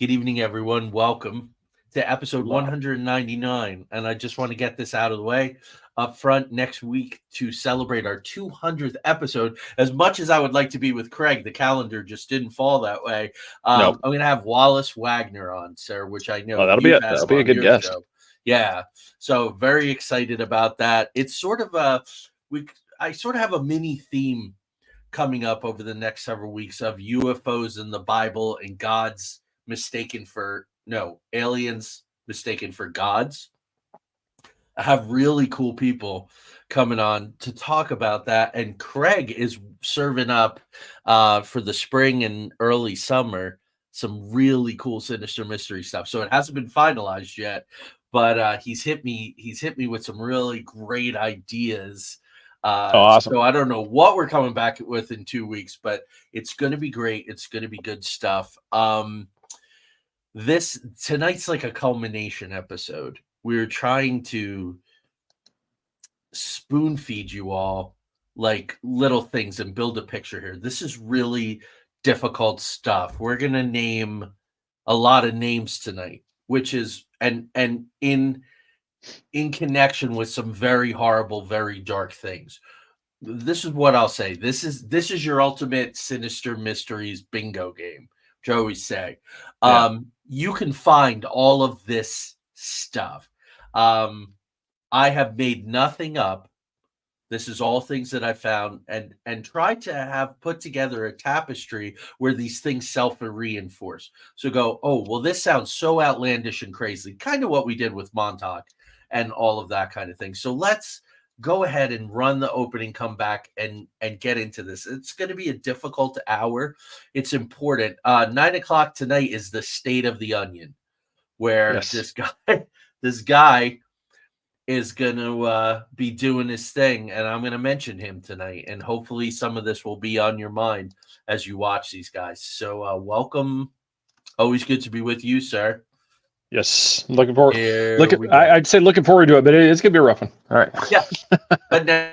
Good evening, everyone. Welcome to episode Hello. 199. And I just want to get this out of the way up front next week to celebrate our 200th episode. As much as I would like to be with Craig, the calendar just didn't fall that way. Nope. I'm going to have Wallace Wagner on, sir, which I know Oh, you've had that'll him be a on good your guest. show. Yeah. So very excited about that. It's sort of I sort of have a mini theme coming up over the next several weeks of UFOs in the Bible and God's mistaken for aliens mistaken for gods. I have really cool people coming on to talk about that, and Craig is serving up for the spring and early summer some really cool Sinister mystery stuff. So it hasn't been finalized yet, but he's hit me with some really great ideas. Awesome. So I don't know what we're coming back with in 2 weeks, but it's going to be great. It's going to be good stuff. This tonight's like a culmination episode. We're trying to spoon feed you all like little things and build a picture here. This is really difficult stuff. We're going to name a lot of names tonight, which is and in connection with some very horrible, very dark things. This is what I'll say. This is your ultimate Sinister Mysteries bingo game, which I always say. Yeah. You can find all of this stuff. I have made nothing up. This is all things that I found and tried to have put together a tapestry where these things self-reinforce. So go, oh, well, this sounds so outlandish and crazy, kind of what we did with Montauk and all of that kind of thing. So let's go ahead and run the opening, come back and get into this. It's going to be a difficult hour. It's important. 9 o'clock tonight is the State of the Onion, where Yes. this guy is going to be doing his thing, and I'm going to mention him tonight, and hopefully some of this will be on your mind as you watch these guys. So welcome. Always good to be with you, sir. Yes. Looking forward. Here we go. I'd say looking forward to it, but it's gonna be a rough one. All right. Yeah. But now,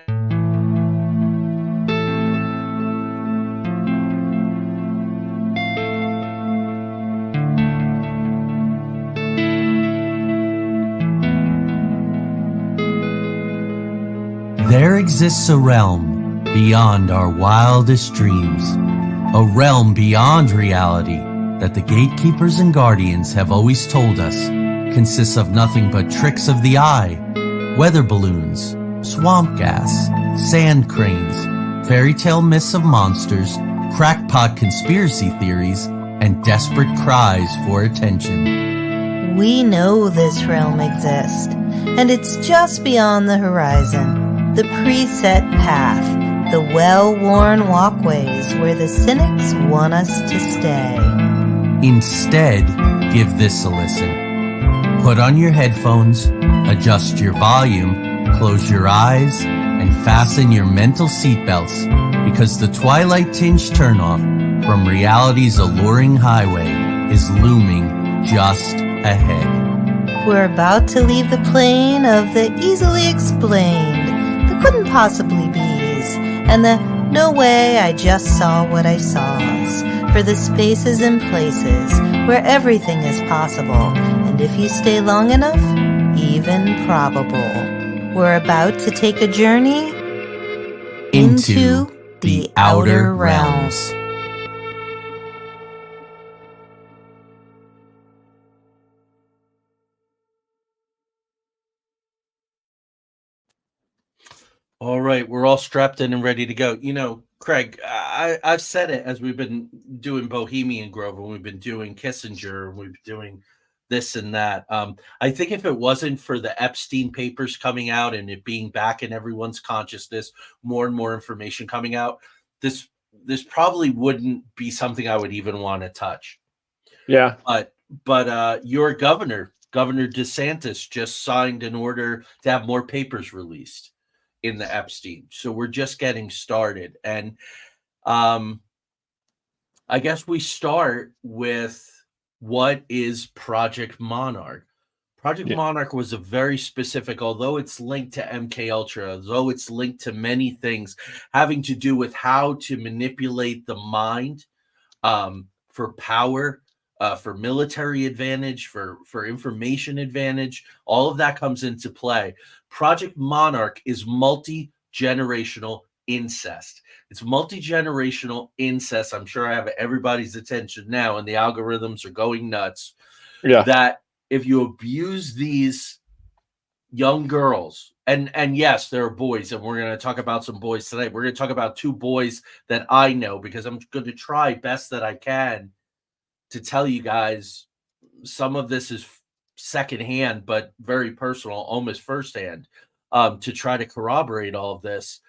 there exists a realm beyond our wildest dreams, a realm beyond reality that the gatekeepers and guardians have always told us consists of nothing but tricks of the eye, weather balloons, swamp gas, sand cranes, fairy tale myths of monsters, crackpot conspiracy theories, and desperate cries for attention. We know this realm exists, and it's just beyond the horizon, the preset path, the well-worn walkways where the cynics want us to stay. Instead, give this a listen. Put on your headphones, adjust your volume, close your eyes, and fasten your mental seatbelts, because the twilight-tinged turnoff from reality's alluring highway is looming just ahead. We're about to leave the plane of the easily explained, the couldn't possibly be's, and the no way I just saw what I saw's, for the spaces and places where everything is possible, and if you stay long enough, even probable. We're about to take a journey into the outer realms. All right, we're all strapped in and ready to go. You know, Craig, I've said it as we've been doing Bohemian Grove and we've been doing Kissinger and we've been doing this and that. I think if it wasn't for the Epstein papers coming out and it being back in everyone's consciousness, more and more information coming out, this probably wouldn't be something I would even want to touch. Yeah. But your Governor DeSantis, just signed an order to have more papers released in the Epstein. So we're just getting started. And I guess we start with what is Project Monarch. Project Monarch was a very specific, although it's linked to MK Ultra, although it's linked to many things having to do with how to manipulate the mind for power, for military advantage, for information advantage. All of that comes into play. Project Monarch is multi-generational incest. It's multi-generational incest. I'm sure I have everybody's attention now, and the algorithms are going nuts. Yeah. That if you abuse these young girls, and yes, there are boys, and we're going to talk about some boys today. We're going to talk about 2 boys that I know, because I'm going to try best that I can to tell you guys. Some of this is secondhand, but very personal, almost firsthand, to try to corroborate all of this.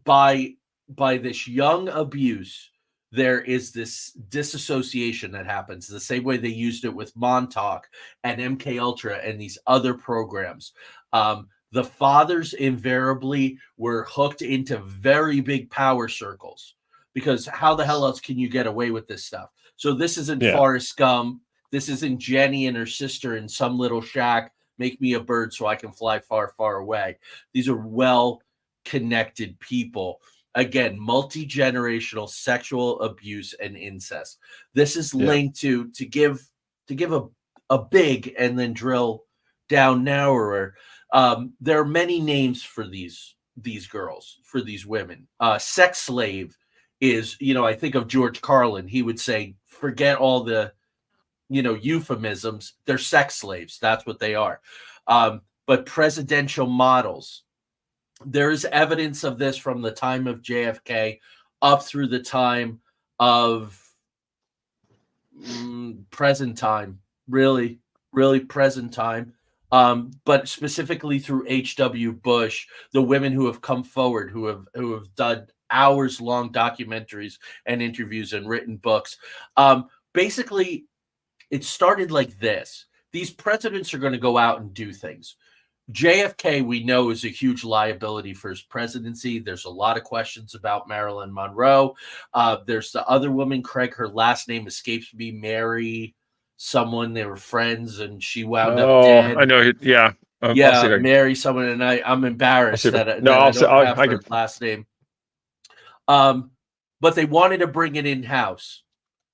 By this young abuse, there is this disassociation that happens the same way they used it with Montauk and MK Ultra and these other programs. The fathers invariably were hooked into very big power circles, because how the hell else can you get away with this stuff? So this isn't Forrest Gump. This isn't Jenny and her sister in some little shack. Make me a bird so I can fly far, far away. These are well-connected people. Again, multi-generational sexual abuse and incest. This is linked to give a big and then drill down narrower. There are many names for these girls, for these women. Sex slave is, I think of George Carlin. He would say, forget all the, euphemisms. They're sex slaves. That's what they are. But presidential models. There's evidence of this from the time of JFK up through the time of present time, really present time. But specifically through H.W. Bush, the women who have come forward, who have done hours-long documentaries and interviews and written books. Basically, it started like this. These presidents are going to go out and do things. JFK, we know, is a huge liability for his presidency. There's a lot of questions about Marilyn Monroe. There's the other woman, Craig, her last name escapes me, Mary someone. They were friends, and she wound up dead. I know. Yeah. Mary someone, and I'm embarrassed that I don't have her last name. But they wanted to bring it in-house.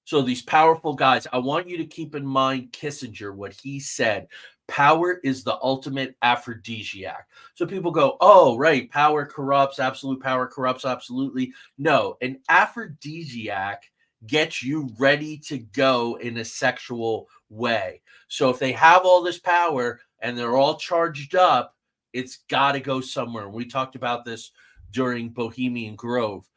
So these powerful guys, I want you to keep in mind Kissinger, what he said. Power is the ultimate aphrodisiac. So people go, oh, right, power corrupts, absolute power corrupts, absolutely. No, an aphrodisiac gets you ready to go in a sexual way. So if they have all this power and they're all charged up, it's got to go somewhere. We talked about this during Bohemian Grove.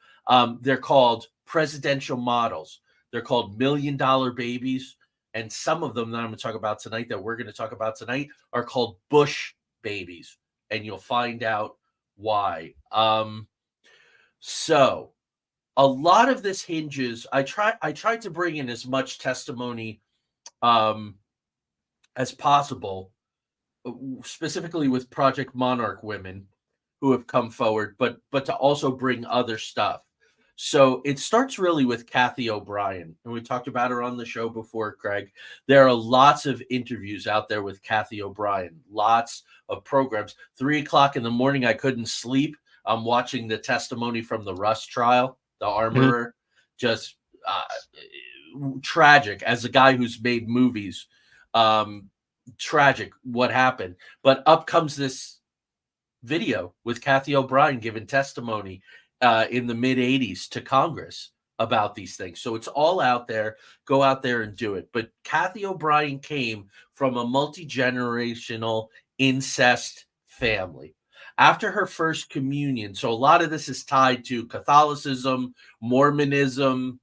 They're called presidential models. They're called $1 million babies. And some of them that I'm going to talk about tonight, that we're going to talk about tonight, are called Bush babies. And you'll find out why. So a lot of this hinges. I tried to bring in as much testimony as possible, specifically with Project Monarch women who have come forward, but to also bring other stuff. So it starts really with Kathy O'Brien, and we talked about her on the show before, Craig. There are lots of interviews out there with Kathy O'Brien, lots of programs. 3:00 in the morning, I couldn't sleep. I'm watching the testimony from the Rust trial, the armorer. Just tragic. As a guy who's made movies, tragic what happened. But up comes this video with Kathy O'Brien giving testimony in the mid-'80s to Congress about these things. So it's all out there. Go out there and do it. But Kathy O'Brien came from a multi-generational incest family. After her first communion, so a lot of this is tied to Catholicism, Mormonism.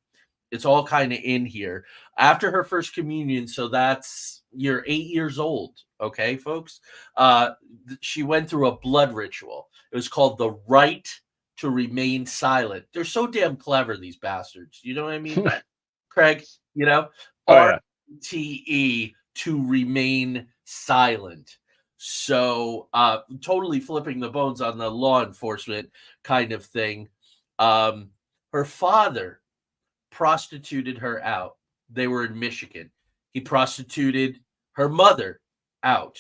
It's all kind of in here. After her first communion, so that's you're 8 years old, okay, folks? She went through a blood ritual. It was called the rite to remain silent. They're so damn clever, these bastards. You know what I mean, Craig? RTE, to remain silent. So totally flipping the bones on the law enforcement kind of thing. Her father prostituted her out. They were in Michigan. He prostituted her mother out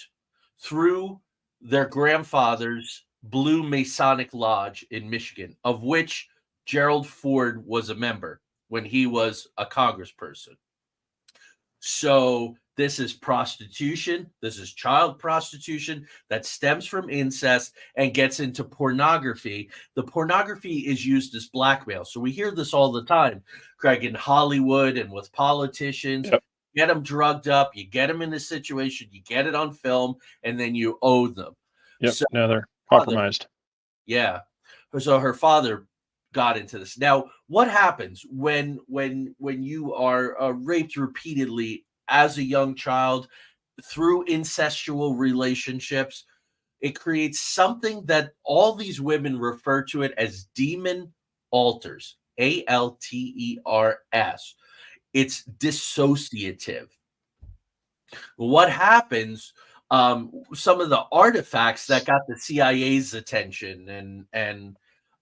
through their grandfather's Blue Masonic Lodge in Michigan, of which Gerald Ford was a member when he was a congressperson. So this is prostitution. This is child prostitution that stems from incest and gets into pornography. The pornography is used as blackmail. So we hear this all the time, Craig, in Hollywood and with politicians. Yep. Get them drugged up, you get them in a situation, you get it on film, and then you owe them. Yep. So, Now they're compromised. yeah. So her father got into this. Now, what happens when you are raped repeatedly as a young child through incestual relationships? It creates something that all these women refer to it as demon alters. ALTERS. It's dissociative. What happens? Some of the artifacts that got the CIA's attention and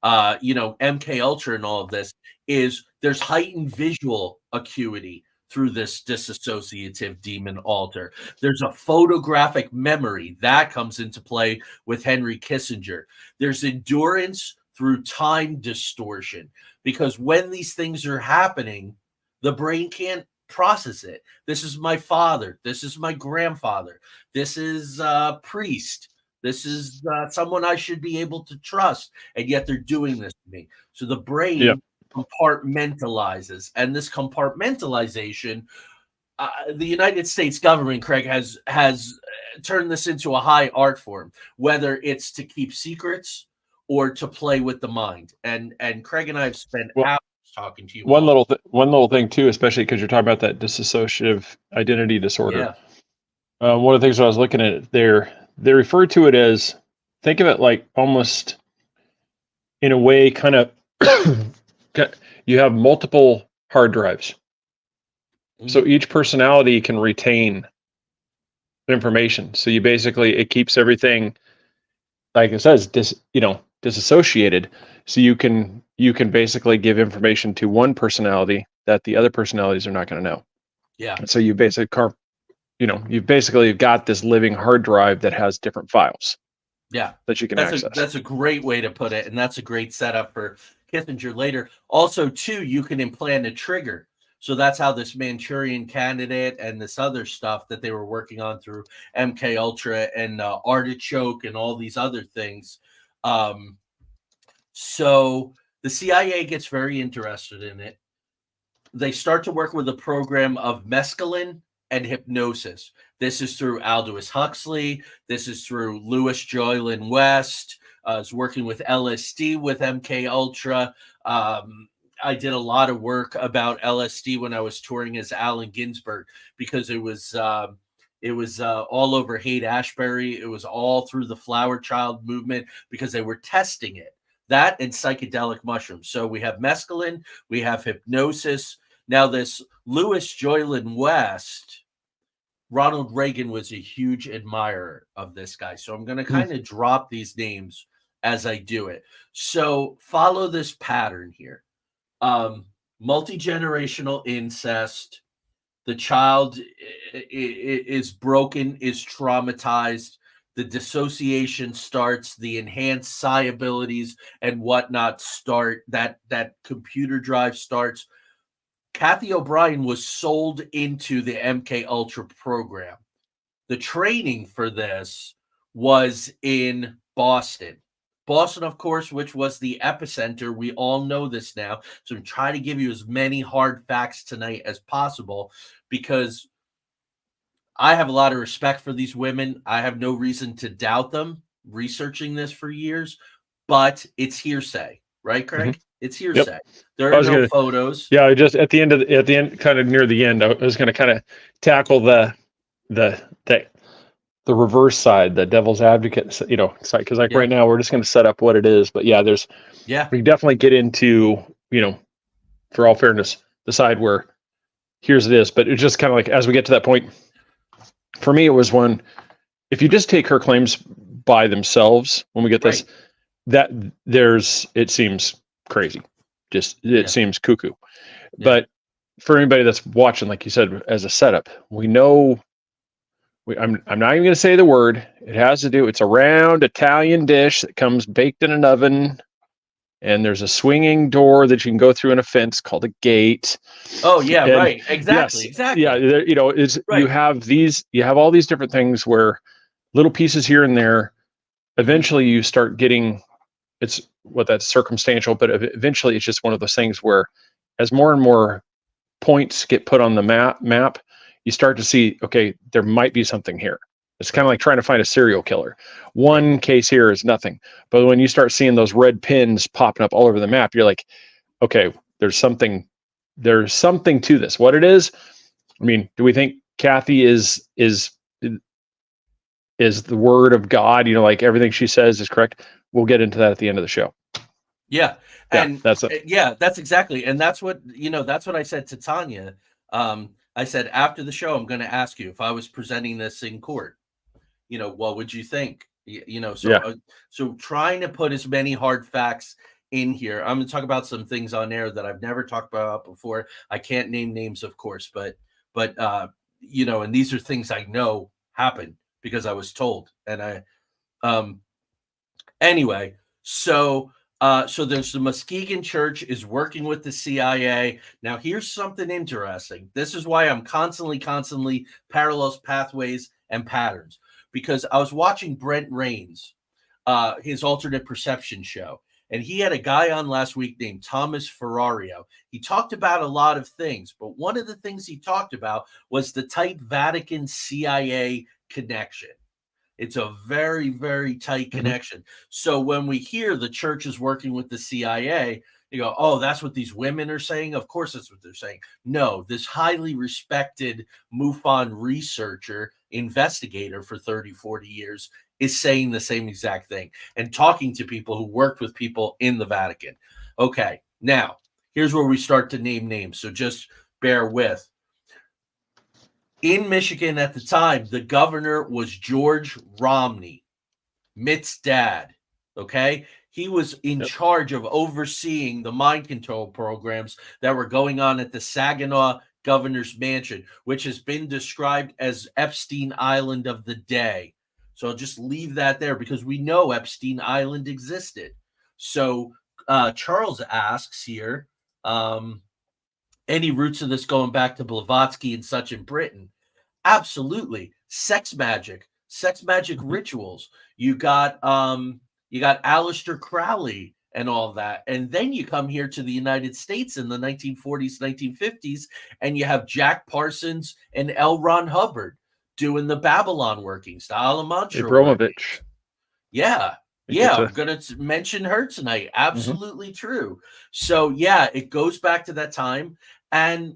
MK Ultra and all of this is there's heightened visual acuity through this dissociative demon alter. There's a photographic memory that comes into play with Henry Kissinger. There's endurance through time distortion, because when these things are happening, the brain can't process it. This is my father. This is my grandfather. This is a priest. This is someone I should be able to trust. And yet they're doing this to me. So the brain compartmentalizes. And this compartmentalization, the United States government, Craig, has turned this into a high art form, whether it's to keep secrets or to play with the mind. And Craig and I have spent hours talking to you. One little thing too, especially because you're talking about that dissociative identity disorder. Yeah. One of the things I was looking at there, they refer to it as, think of it like almost in a way, kind of, you have multiple hard drives. Mm-hmm. So each personality can retain information. So you basically, it keeps everything, like it says, disassociated. So you can basically give information to one personality that the other personalities are not going to know. Yeah. And so you basically you've basically got this living hard drive that has different files. Yeah. That you can access. That's a great way to put it. And that's a great setup for Kissinger later. Also, too, you can implant a trigger. So that's how this Manchurian Candidate and this other stuff that they were working on through MK Ultra and Artichoke and all these other things. So the CIA gets very interested in it. They start to work with a program of mescaline and hypnosis. This is through Aldous Huxley. This is through Louis Joylin West. Is working with LSD with MK Ultra. I did a lot of work about LSD when I was touring as Allen Ginsberg, because it was all over Haight-Ashbury. It was all through the Flower Child movement because they were testing it. That and psychedelic mushrooms. So we have mescaline, we have hypnosis. Now this Louis Joylin West, Ronald Reagan was a huge admirer of this guy. So I'm going to kind of drop these names as I do it. So follow this pattern here. Multi-generational incest. The child is broken, is traumatized. The dissociation starts, the enhanced psi abilities and whatnot start, that computer drive starts. Kathy O'Brien was sold into the MK Ultra program. The training for this was in Boston. Boston, of course, which was the epicenter. We all know this now. So I'm trying to give you as many hard facts tonight as possible, because I have a lot of respect for these women. I have no reason to doubt them, researching this for years, but it's hearsay, right, Craig? Mm-hmm. It's hearsay. Yep. There are no photos. Yeah, I just at the end, kind of near the end, I was going to kind of tackle the reverse side, the devil's advocate, side, because right now we're just going to set up what it is. But we definitely get into, for all fairness, the side where here's this. But it's just kind of like, as we get to that point, for me, it was one, if you just take her claims by themselves, when we get this, it seems crazy. It seems cuckoo. Yeah. But for anybody that's watching, like you said, as a setup, we know, I'm not even going to say the word. It has to do, it's a round Italian dish that comes baked in an oven and there's a swinging door that you can go through in a fence called a gate. Oh yeah, and right. Exactly. yes, Exactly. yeah, you know, is right. you have all these different things where little pieces here and there. Eventually you start getting, that's circumstantial, but eventually it's just one of those things where as more and more points get put on the map, you start to see, okay, there might be something here. It's kind of like trying to find a serial killer. One case here is nothing, but when you start seeing those red pins popping up all over the map, you're like, okay, there's something to this. What it is, I mean, do we think Kathy is the word of God? You know, like everything she says is correct. We'll get into that at the end of the show. Yeah. And that's it. Yeah, that's exactly. And that's what, that's what I said to Tanya. I said, after the show, I'm going to ask you, if I was presenting this in court, what would you think? So trying to put as many hard facts in here. I'm going to talk about some things on air that I've never talked about before. I can't name names, of course, but and these are things I know happened because I was told. And anyway, so there's the Muskegon Church is working with the CIA. Now, here's something interesting. This is why I'm constantly parallels, pathways, and patterns. Because I was watching Brent Rains, his alternate perception show, and he had a guy on last week named Thomas Ferrario. He talked about a lot of things, but one of the things he talked about was the tight Vatican CIA connection. It's a very, very tight connection. So when we hear the church is working with the CIA, you go, oh, that's what these women are saying? Of course that's what they're saying. No, this highly respected MUFON researcher, investigator for 30, 40 years is saying the same exact thing and talking to people who worked with people in the Vatican. Okay, now, here's where we start to name names. So just bear with. In Michigan at the time, the governor was George Romney, Mitt's dad, okay? He was in charge of overseeing the mind control programs that were going on at the Saginaw Governor's Mansion, which has been described as Epstein Island of the day. So I'll just leave that there because we know Epstein Island existed. So Charles asks here, any roots of this going back to Blavatsky and such in Britain? Absolutely. Sex magic rituals. You got Aleister Crowley and all that. And then you come here to the United States in the 1940s, 1950s, and you have Jack Parsons and L. Ron Hubbard doing the Babylon workings, the Alamantra Abramovich. Yeah. Yeah, I'm going to mention her tonight. Absolutely true. So, yeah, it goes back to that time. And,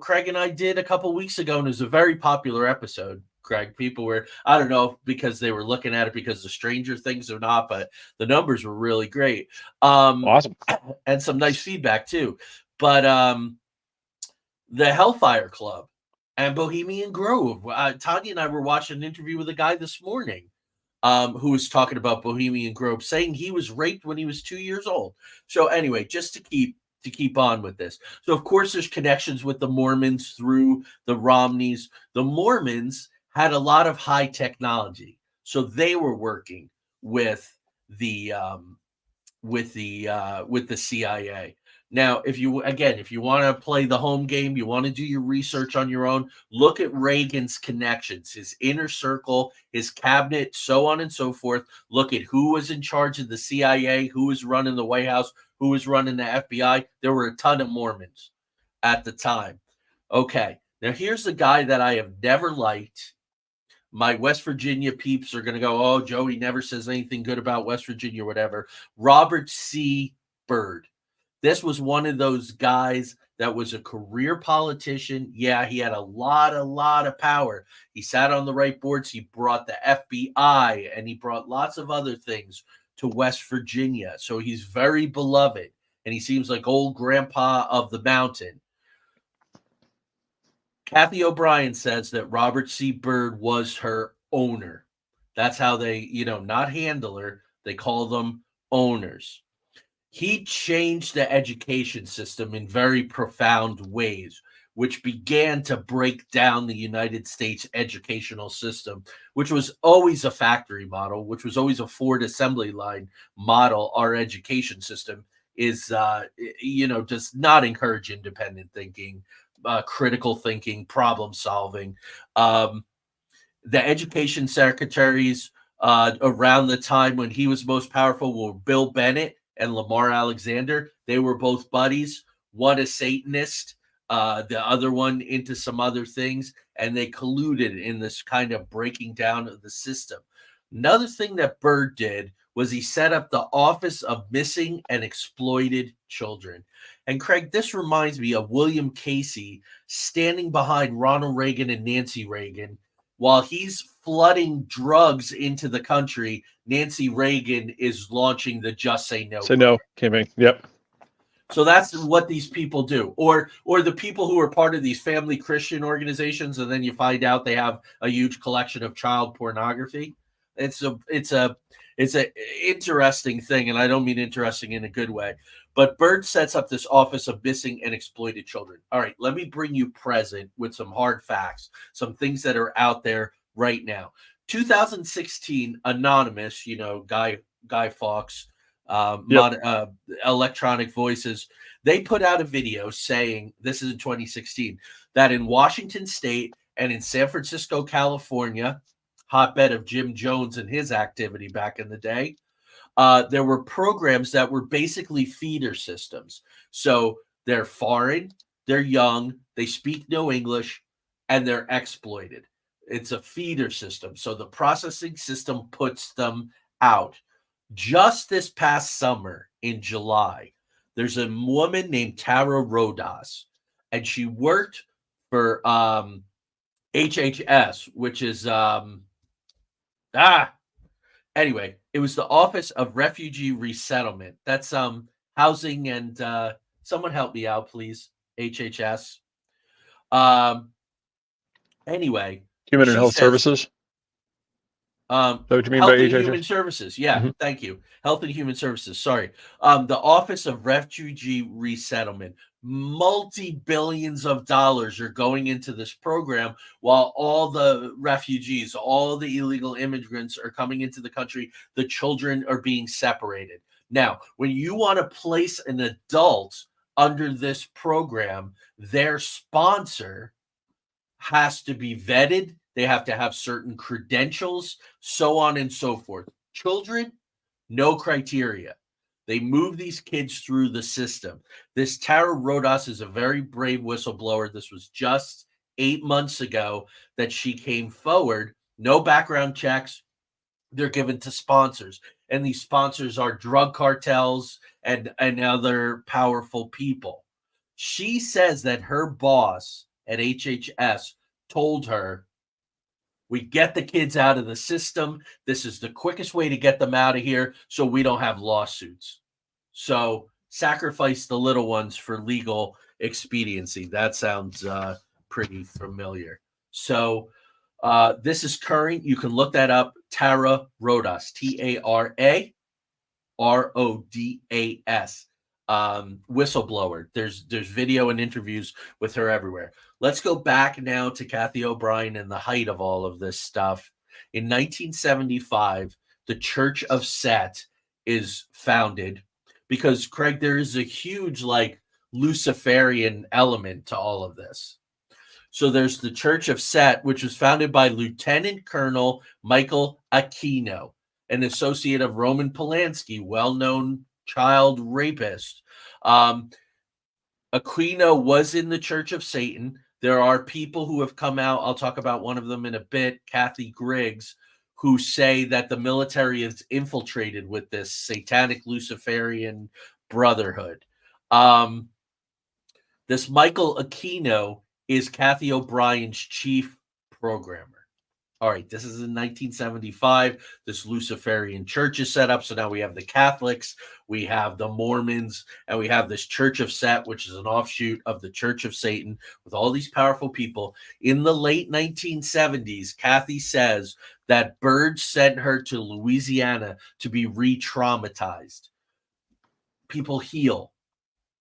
Craig and I did a couple weeks ago, and it was a very popular episode, Craig. People were, I don't know because they were looking at it because of Stranger Things or not, but the numbers were really great. Awesome. And some nice feedback, too. But the Hellfire Club and Bohemian Grove. Tanya and I were watching an interview with a guy this morning. Who was talking about Bohemian Grove, saying he was raped when he was 2 years old. So anyway, just to keep on with this. So of course there's connections with the Mormons through the Romneys. The Mormons had a lot of high technology. So they were working with the CIA. Now, if you want to play the home game, you want to do your research on your own, look at Reagan's connections, his inner circle, his cabinet, so on and so forth. Look at who was in charge of the CIA, who was running the White House, who was running the FBI. There were a ton of Mormons at the time. Okay, now here's the guy that I have never liked. My West Virginia peeps are going to go, oh, Joey never says anything good about West Virginia or whatever. Robert C. Byrd. This was one of those guys that was a career politician. Yeah, he had a lot of power. He sat on the right boards. He brought the FBI and he brought lots of other things to West Virginia. So he's very beloved and he seems like old grandpa of the mountain. Kathy O'Brien says that Robert C. Byrd was her owner. That's how they, not handler, they call them owners. He changed the education system in very profound ways, which began to break down the United States educational system, which was always a factory model, which was always a Ford assembly line model, our education system. is, does not encourage independent thinking, critical thinking, problem solving. The education secretaries around the time when he was most powerful were Bill Bennett and Lamar Alexander. They were both buddies, one a Satanist, the other one into some other things, and they colluded in this kind of breaking down of the system. Another thing that Byrd did was he set up the Office of Missing and Exploited Children. And Craig, this reminds me of William Casey standing behind Ronald Reagan and Nancy Reagan. While he's flooding drugs into the country, Nancy Reagan is launching the Just Say No. Say no campaign. Yep. So that's what these people do, or the people who are part of these family Christian organizations, and then you find out they have a huge collection of child pornography. It's a interesting thing, and I don't mean interesting in a good way. But Byrd sets up this Office of Missing and Exploited Children. All right, let me bring you present with some hard facts, some things that are out there right now. 2016, Anonymous, Guy Fawkes, Electronic Voices, they put out a video saying, this is in 2016, that in Washington State and in San Francisco, California, hotbed of Jim Jones and his activity back in the day, there were programs that were basically feeder systems. So they're foreign, they're young, they speak no English, and they're exploited. It's a feeder system. So the processing system puts them out. Just this past summer in July, there's a woman named Tara Rodas, and she worked for HHS, which is anyway, it was the Office of Refugee Resettlement. That's housing and someone help me out, please. HHS. Anyway, Human and Health Services. What you mean Health by and HHS? Human Services. Yeah, Thank you. Health and Human Services. Sorry. The Office of Refugee Resettlement. Multi-billions of dollars are going into this program while all the refugees, all the illegal immigrants are coming into the country. The children are being separated. Now, when you want to place an adult under this program, their sponsor has to be vetted. They have to have certain credentials, so on and so forth. Children, no criteria. They move these kids through the system. This Tara Rodas is a very brave whistleblower. This was just 8 months ago that she came forward. No background checks. They're given to sponsors. And these sponsors are drug cartels and other powerful people. She says that her boss at HHS told her, we get the kids out of the system. This is the quickest way to get them out of here so we don't have lawsuits. So sacrifice the little ones for legal expediency. That sounds pretty familiar. So this is current. You can look that up. Tara Rodas, TARARODAS. Whistleblower. There's video and interviews with her everywhere. Let's go back now to Kathy O'Brien and the height of all of this stuff. In 1975, the Church of Set is founded because, Craig, there is a huge Luciferian element to all of this. So there's the Church of Set, which was founded by Lieutenant Colonel Michael Aquino, an associate of Roman Polanski, well-known child rapist. Aquino was in the Church of Satan. There are people who have come out, I'll talk about one of them in a bit, Kathy Griggs, who say that the military is infiltrated with this satanic Luciferian brotherhood. This Michael Aquino is Kathy O'Brien's chief programmer. All right, this is in 1975. This Luciferian church is set up. So now we have the Catholics, we have the Mormons, and we have this Church of Set, which is an offshoot of the Church of Satan, with all these powerful people. In the late 1970s, Kathy says that Byrd sent her to Louisiana to be re-traumatized. People heal.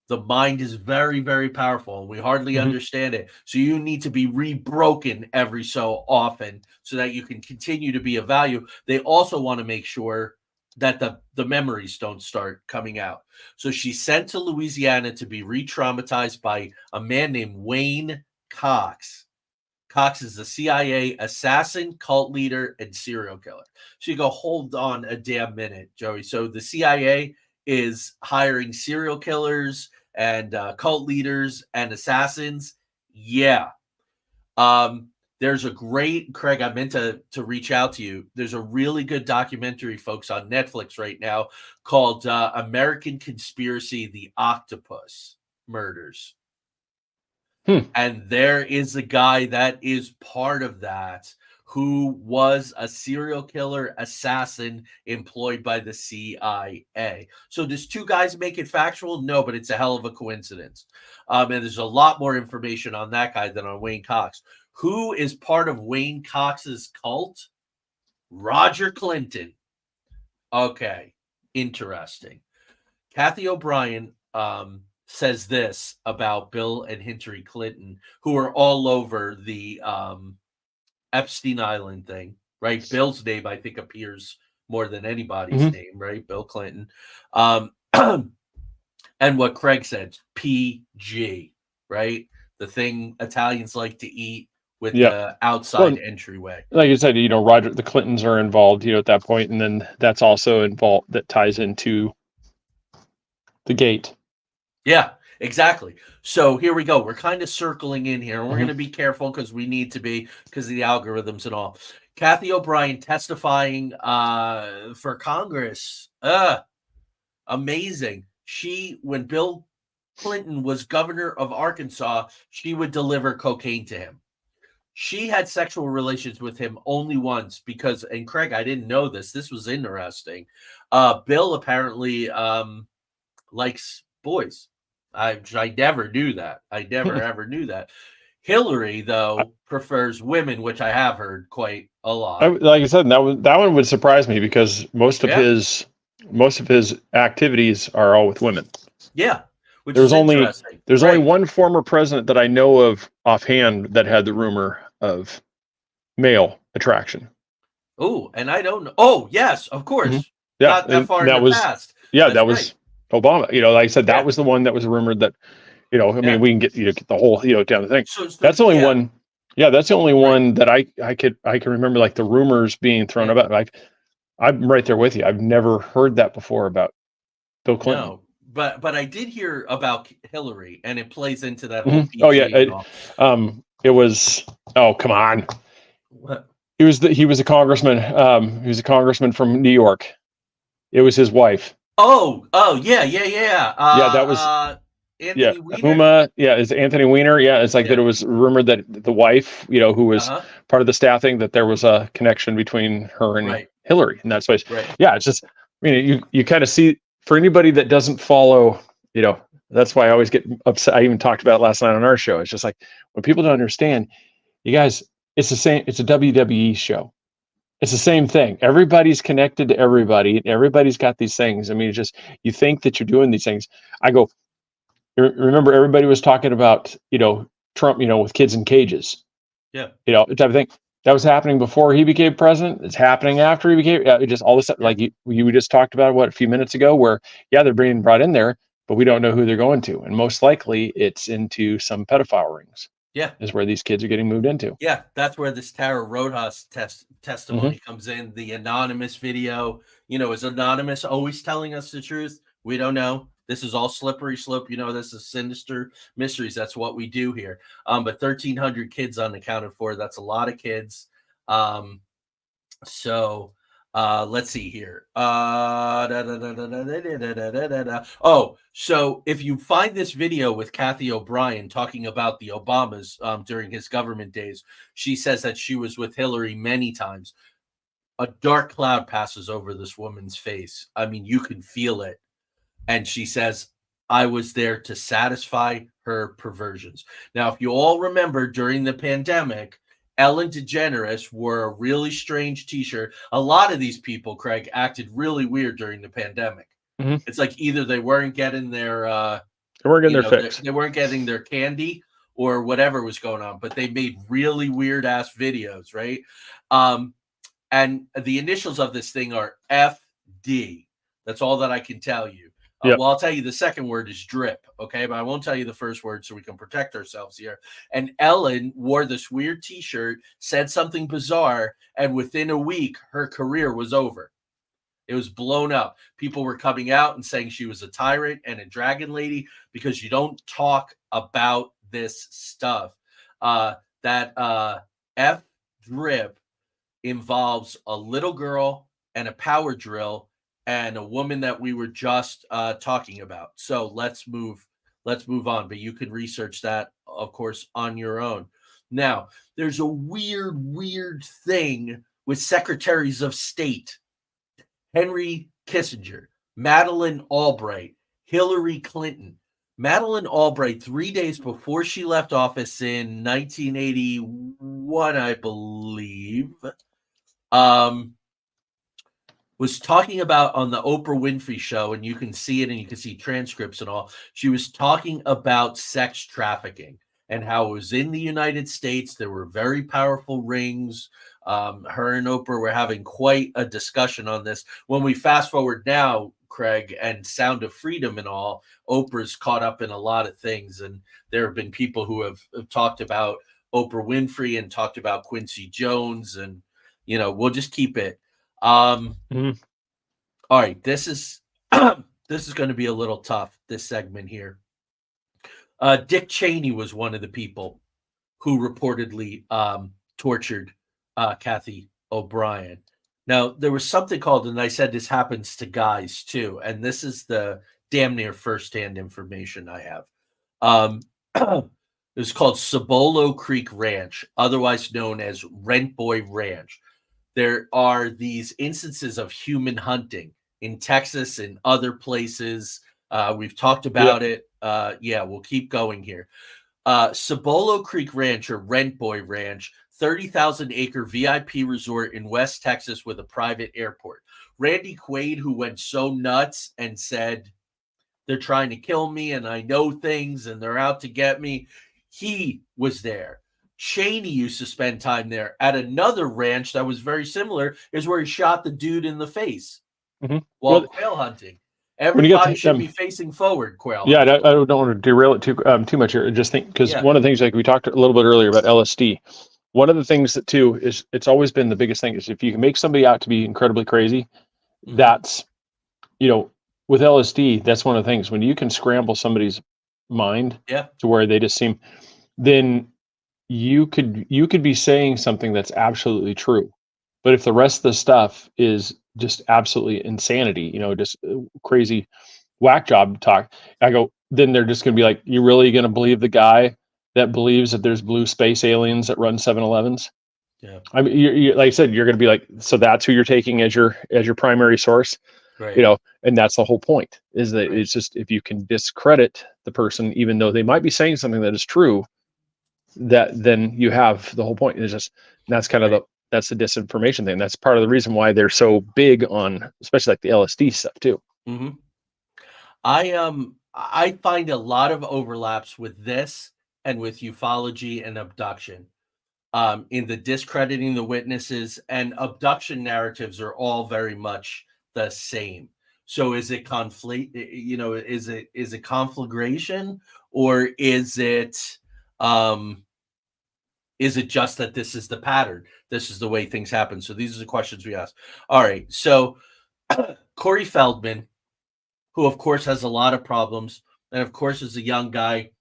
The mind is very, very powerful, and we hardly understand it. So you need to be rebroken every so often so that you can continue to be of value. They also want to make sure that the memories don't start coming out. So she's sent to Louisiana to be re-traumatized by a man named Wayne Cox. Cox is a CIA assassin, cult leader, and serial killer. So you go, hold on a damn minute, Joey. So the CIA is hiring serial killers and cult leaders and assassins. Yeah. There's a great, Craig, I meant to reach out to you. There's a really good documentary, folks, on Netflix right now called American Conspiracy, The Octopus Murders. And there is a guy that is part of that who was a serial killer assassin employed by the CIA. So does two guys make it factual? No, but it's a hell of a coincidence. And there's a lot more information on that guy than on Wayne Cox. Who is part of Wayne Cox's cult? Roger Clinton. Okay, interesting. Kathy O'Brien says this about Bill and Hillary Clinton, who are all over the Epstein Island thing, right? Bill's name, I think, appears more than anybody's name, right? Bill Clinton. And what Craig said, PG, right? The thing Italians like to eat with the outside entryway. Like you said, Roger, the Clintons are involved, at that point, and then that's also involved, that ties into the gate. Yeah, exactly. So here we go. We're kind of circling in here, and we're going to be careful because we need to be, because of the algorithms and all. Kathy O'Brien testifying for Congress. Amazing. When Bill Clinton was governor of Arkansas, she would deliver cocaine to him. She had sexual relations with him only once because, and Craig, I didn't know this. This was interesting. Bill apparently likes boys. I never knew that. I never ever knew that. Hillary, though, prefers women, which I have heard quite a lot. Like I said, that one would surprise me because most of his activities are all with women. Yeah. There's only one former president that I know of offhand that had the rumor of male attraction. Oh, and I don't know. Oh, yes, of course. Yeah, not that far in the past. Yeah, that was Obama. Like I said, that was the one that was rumored that, I mean, we can get get the whole down the thing. So that's the only one. Yeah, that's the only one that I can remember, like the rumors being thrown about. Like, I'm right there with you. I've never heard that before about Bill Clinton. No. But I did hear about Hillary, and it plays into that whole. Oh yeah, it was. Oh come on. What? He was a congressman. He was a congressman from New York. It was his wife. Oh yeah. That was Anthony Weiner. Huma. Yeah, it's Anthony Weiner. Yeah, it's like that. It was rumored that the wife, who was part of the staffing, that there was a connection between her and Hillary in that space. Right. Yeah, it's just. I mean, you kind of see. For anybody that doesn't follow, that's why I always get upset. I even talked about it last night on our show. It's just like, when people don't understand, you guys, it's the same. It's a WWE show. It's the same thing. Everybody's connected to everybody. Everybody's got these things. I mean, you think that you're doing these things. I go, remember everybody was talking about, Trump, with kids in cages. Yeah. Type of thing. That was happening before he became president. It's happening after he became. It just all this stuff, like you just talked about a few minutes ago, where they're being brought in there, but we don't know who they're going to, and most likely it's into some pedophile rings. Yeah, is where these kids are getting moved into. Yeah, that's where this Tara Rojas testimony comes in. The anonymous video. Is Anonymous always telling us the truth? We don't know. This is all slippery slope. This is Sinister Mysteries. That's what we do here. But 1,300 kids unaccounted for. That's a lot of kids. So let's see here. Oh, so if you find this video with Kathy O'Brien talking about the Obamas during his government days, she says that she was with Hillary many times. A dark cloud passes over this woman's face. I mean, you can feel it. And she says, I was there to satisfy her perversions. Now, if you all remember, during the pandemic, Ellen DeGeneres wore a really strange t-shirt. A lot of these people, Craig, acted really weird during the pandemic. It's like either they weren't getting their fix. They weren't getting their candy or whatever was going on, but they made really weird ass videos, right? And the initials of this thing are D. That's all that I can tell you. Yep. Well, I'll tell you the second word is drip, okay? But I won't tell you the first word so we can protect ourselves here. And Ellen wore this weird T-shirt, said something bizarre, and within a week, her career was over. It was blown up. People were coming out and saying she was a tyrant and a dragon lady because you don't talk about this stuff. That F drip involves a little girl and a power drill and a woman that we were just talking about. So let's move on. But you can research that, of course, on your own. Now, there's a weird thing with secretaries of state. Henry Kissinger, Madeleine Albright, Hillary Clinton. Madeleine Albright, 3 days before she left office in 1981, I believe, was talking about on the Oprah Winfrey show, and you can see it and you can see transcripts and all. She was talking about sex trafficking and how it was in the United States. There were very powerful rings. Her and Oprah were having quite a discussion on this. When we fast forward now, Craig, and Sound of Freedom and all, Oprah's caught up in a lot of things. And there have been people who have talked about Oprah Winfrey and talked about Quincy Jones. And, you know, we'll just keep it. All right, this is this is going to be a little tough, this segment here. Dick Cheney was one of the people who reportedly tortured Kathy O'Brien. Now, there was something called, and I said this happens to guys too, and this is the damn near firsthand information I have. It was called Cibolo Creek Ranch, otherwise known as Rent Boy Ranch. There are these instances of human hunting in Texas and other places. We've talked about it. We'll keep going here. Cibolo Creek Ranch, or Rent Boy Ranch, 30,000-acre VIP resort in West Texas with a private airport. Randy Quaid, who went so nuts and said, they're trying to kill me and I know things and they're out to get me, he was there. Cheney used to spend time there at another ranch that was very similar, is where he shot the dude in the face while quail hunting. Everybody should be facing forward, quail. Yeah, I don't want to derail it too much here. I just think because one of the things, like we talked a little bit earlier about LSD, one of the things that too is it's always been the biggest thing is if you can make somebody out to be incredibly crazy, that's, you know, with LSD, that's one of the things when you can scramble somebody's mind to where they just seem, then you could be saying something that's absolutely true. But if the rest of the stuff is just absolutely insanity, you know, just crazy whack job talk, I go, then they're just going to be like, you really going to believe the guy that believes that there's blue space aliens that run 7-Elevens? Yeah. I mean, you like I said, you're going to be like, so that's who you're taking as your primary source, right? You know, and that's the whole point is that it's just, if you can discredit the person, even though they might be saying something that is true, that then you have the whole point. It's just, that's kind of that's the disinformation thing. That's part of the reason why they're so big on, especially like the LSD stuff too. I find a lot of overlaps with this and with ufology and abduction, in the discrediting the witnesses, and abduction narratives are all very much the same. So is it conflict? You know, is it conflagration, or is it just that this is the pattern? This is the way things happen. So these are the questions we ask. All right. So Corey Feldman, who of course has a lot of problems, and of course is a young guy,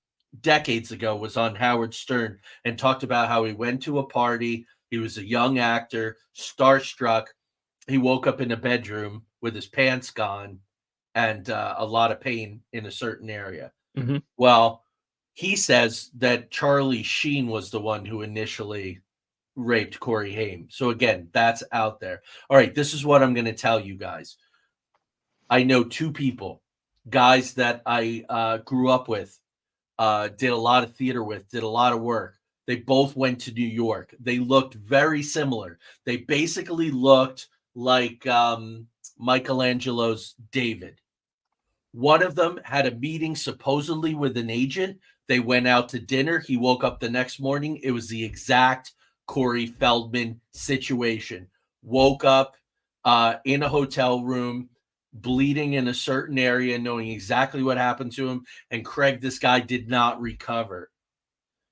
decades ago was on Howard Stern and talked about how he went to a party. He was a young actor, starstruck. He woke up in a bedroom with his pants gone and a lot of pain in a certain area. Well, he says that Charlie Sheen was the one who initially raped Corey Haim. So again, that's out there. All right, this is what I'm going to tell you guys. I know two people, guys that I grew up with, did a lot of theater with, did a lot of work. They both went to New York. They looked very similar. They basically looked like Michelangelo's David. One of them had a meeting supposedly with an agent. They went out to dinner. He woke up the next morning. It was the exact Corey Feldman situation. Woke up in a hotel room. bleeding in a certain area, knowing exactly what happened to him. And Craig, this guy did not recover.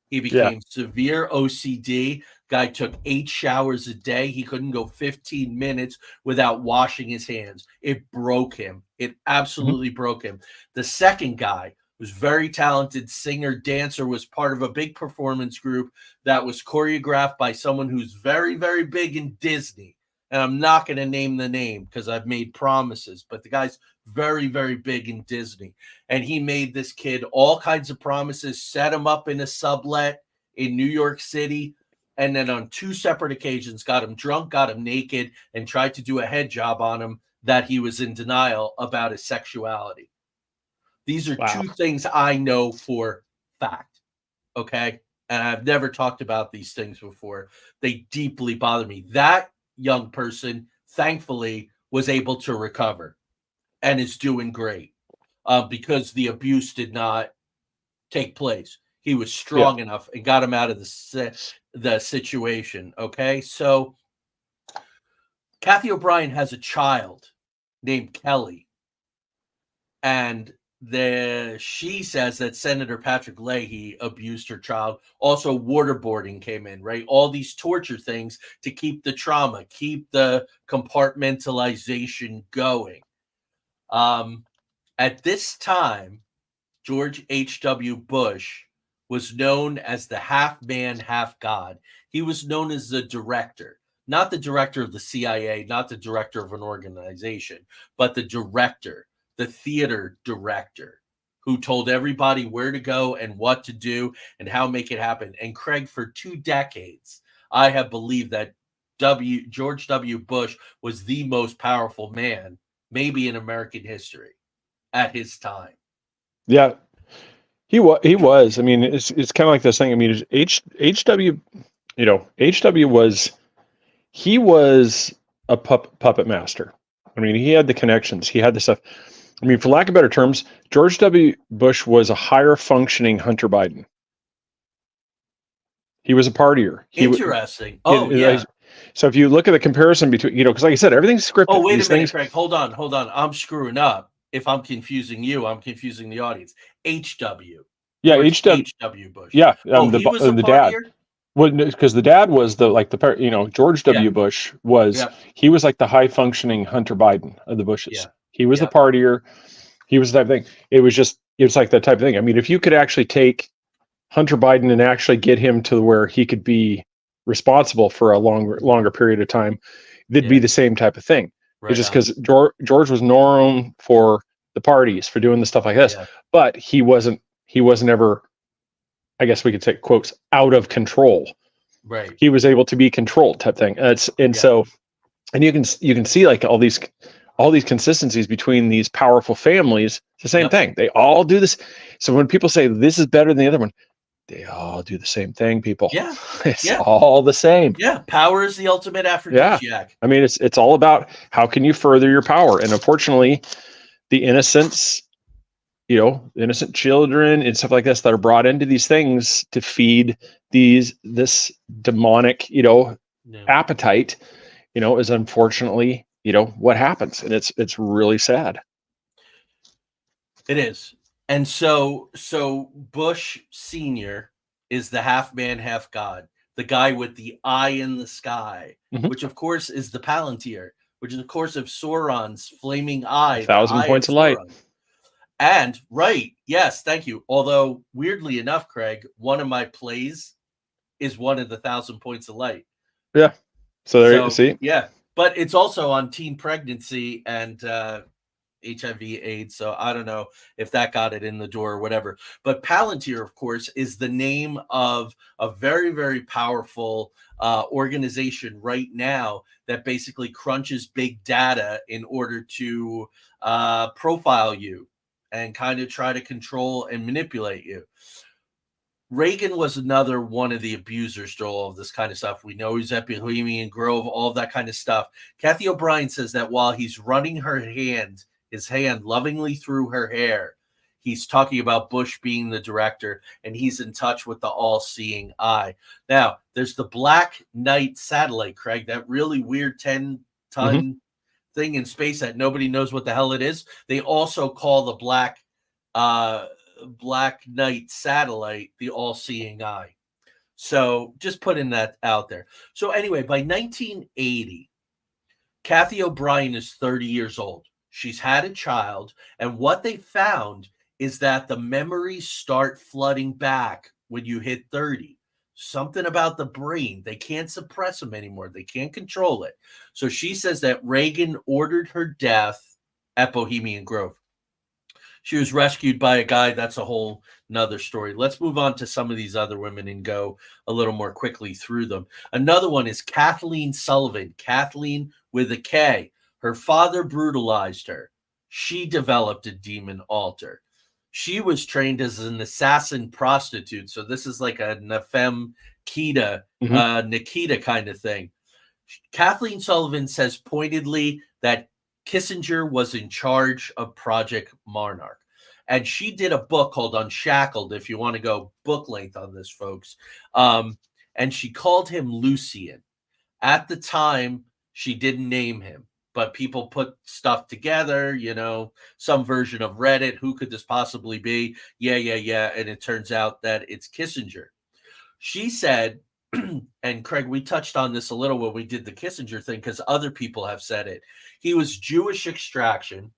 He became severe OCD. Guy took 8 showers a day. He couldn't go 15 minutes without washing his hands. It broke him. It absolutely broke him. The second guy was very talented singer, dancer, was part of a big performance group that was choreographed by someone who's very, very big in Disney. And I'm not going to name the name because I've made promises, but the guy's very, very big in Disney. And he made this kid all kinds of promises, set him up in a sublet in New York City, and then on 2 separate occasions got him drunk, got him naked, and tried to do a head job on him that he was in denial about his sexuality. These are 2 things I know for fact, okay? And I've never talked about these things before. They deeply bother me. That young person, thankfully, was able to recover and is doing great because the abuse did not take place. He was strong enough and got him out of the situation, okay? So Kathy O'Brien has a child named Kelly, and she says that Senator Patrick Leahy abused her child. Also, waterboarding came in, right? All these torture things to keep the trauma, keep the compartmentalization going. At this time, George H.W. Bush was known as the half man, half God. He was known as the director, not the director of the CIA, not the director of an organization, but the director, the theater director, who told everybody where to go and what to do and how to make it happen. And Craig, for 2 decades, I have believed that George W. Bush was the most powerful man, maybe in American history, at his time. Yeah, he was. I mean, it's kind of like this thing. I mean, HW, HW was a puppet master. I mean, he had the connections. He had the stuff. I mean, for lack of better terms, George W. Bush was a higher functioning Hunter Biden. He was a partier. Interesting. So if you look at the comparison between, because like I said, everything's scripted. Oh, wait a minute, Craig. Hold on. I'm screwing up. If I'm confusing you, I'm confusing the audience. HW. Yeah, HW Bush. Yeah, he was the dad. Well, because the dad was George W. Bush was he was like the high functioning Hunter Biden of the Bushes. Yeah. He was the partier. He was the type of thing. It was like that type of thing. I mean, if you could actually take Hunter Biden and actually get him to where he could be responsible for a longer period of time, it'd be the same type of thing. Right, it's just because George was known for the parties, for doing the stuff like this, but he wasn't ever, I guess we could say, quotes, out of control. Right. He was able to be controlled type thing. So you can see like all these consistencies between these powerful families. It's the same thing. They all do this. So when people say this is better than the other one, they all do the same thing, people. Yeah. It's all the same. Yeah. Power is the ultimate aphrodisiac. Yeah. I mean, it's all about how can you further your power. And unfortunately, the innocent children and stuff like this that are brought into these things to feed this demonic, appetite, is unfortunately, what happens. And it's really sad. It is. And so Bush Senior is the half man, half God, the guy with the eye in the sky, which of course is the Palantir, which is of course of Sauron's flaming eye, 1,000 points of light. And yes, thank you. Although weirdly enough, Craig, one of my plays is one of the 1,000 points of light. Yeah. So you see. Yeah, but it's also on teen pregnancy and HIV/AIDS, so I don't know if that got it in the door or whatever. But Palantir, of course, is the name of a very, very powerful organization right now that basically crunches big data in order to profile you and kind of try to control and manipulate you. Reagan was another one of the abusers to all of this kind of stuff. We know he's at Bohemian Grove, all of that kind of stuff. Kathy O'Brien says that while he's running his hand lovingly through her hair, he's talking about Bush being the director, and he's in touch with the all-seeing eye. Now, there's the Black Knight satellite, Craig, that really weird 10-ton thing in space that nobody knows what the hell it is. They also call the Black Knight satellite the all-seeing eye. So just putting that out there. So anyway, by 1980, Kathy O'Brien is 30 years old. She's had a child, and what they found is that the memories start flooding back when you hit 30. Something about the brain. They can't suppress them anymore. They can't control it. So she says that Reagan ordered her death at Bohemian Grove. She was rescued by a guy. That's a whole nother story. Let's move on to some of these other women and go a little more quickly through them. Another one is Kathleen Sullivan. Kathleen with a K. Her father brutalized her. She developed a demon altar. She was trained as an assassin prostitute. So this is like a Nefem Nikita kind of thing. Kathleen Sullivan says pointedly that Kissinger was in charge of Project Monarch. And she did a book called Unshackled, if you want to go book length on this, folks. And she called him Lucian. At the time, she didn't name him, but people put stuff together, some version of Reddit. Who could this possibly be? Yeah. And it turns out that it's Kissinger. She said, and Craig, we touched on this a little when we did the Kissinger thing because other people have said it. He was Jewish extraction.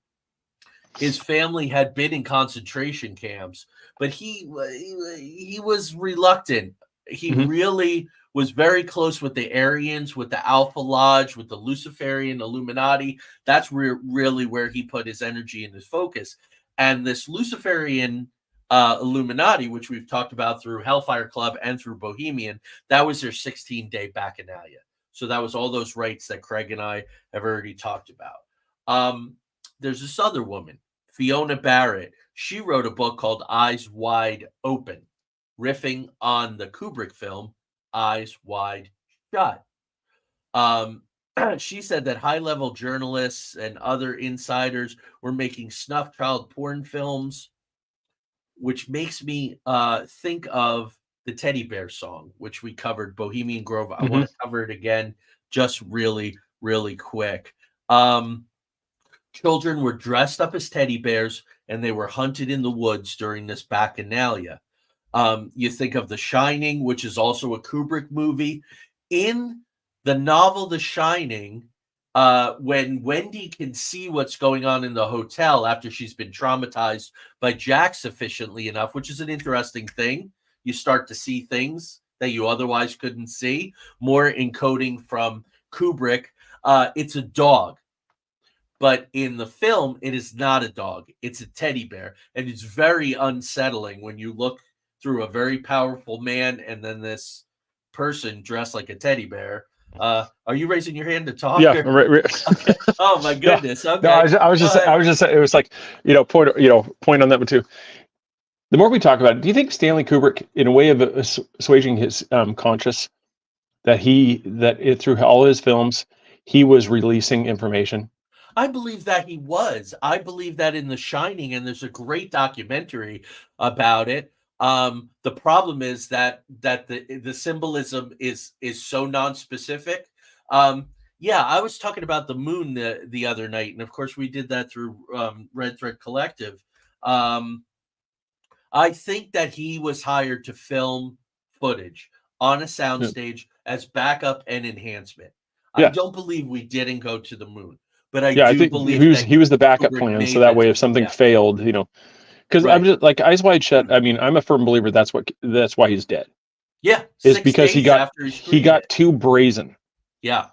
His family had been in concentration camps, but he was reluctant. He really was very close with the Aryans, with the Alpha Lodge, with the Luciferian Illuminati. That's really where he put his energy and his focus. And this Luciferian Illuminati, which we've talked about through Hellfire Club and through Bohemian, that was their 16-day bacchanalia. So that was all those rites that Craig and I have already talked about. There's this other woman, Fiona Barrett. She wrote a book called Eyes Wide Open, riffing on the Kubrick film Eyes Wide Shut. She said that high-level journalists and other insiders were making snuff child porn films, which makes me think of the Teddy Bear song, which we covered, Bohemian Grove. I want to cover it again just really, really quick. Children were dressed up as teddy bears, and they were hunted in the woods during this bacchanalia. You think of The Shining, which is also a Kubrick movie. In the novel The Shining, when Wendy can see what's going on in the hotel after she's been traumatized by Jack sufficiently enough, which is an interesting thing. You start to see things that you otherwise couldn't see. More encoding from Kubrick. It's a dog. But in the film, it is not a dog. It's a teddy bear. And it's very unsettling when you look through a very powerful man and then this person dressed like a teddy bear. Are you raising your hand to talk? Yeah. Right. Okay. Oh my goodness. Okay. No, I was just it was like, point on that one too. The more we talk about it, do you think Stanley Kubrick, in a way of assuaging his conscience, that through all his films, he was releasing information? I believe that he was. I believe that in The Shining, and there's a great documentary about it. The problem is that the symbolism is so non-specific. Yeah, I was talking about the moon the other night, and of course we did that through Red Thread Collective. I think that he was hired to film footage on a soundstage as backup and enhancement. I don't believe we didn't go to the moon. But I think believe he was the backup plan, so that way if something failed, because I'm just like Eyes Wide Shut. I mean, I'm a firm believer that's why he's dead. Yeah, is because he got too brazen. Yeah,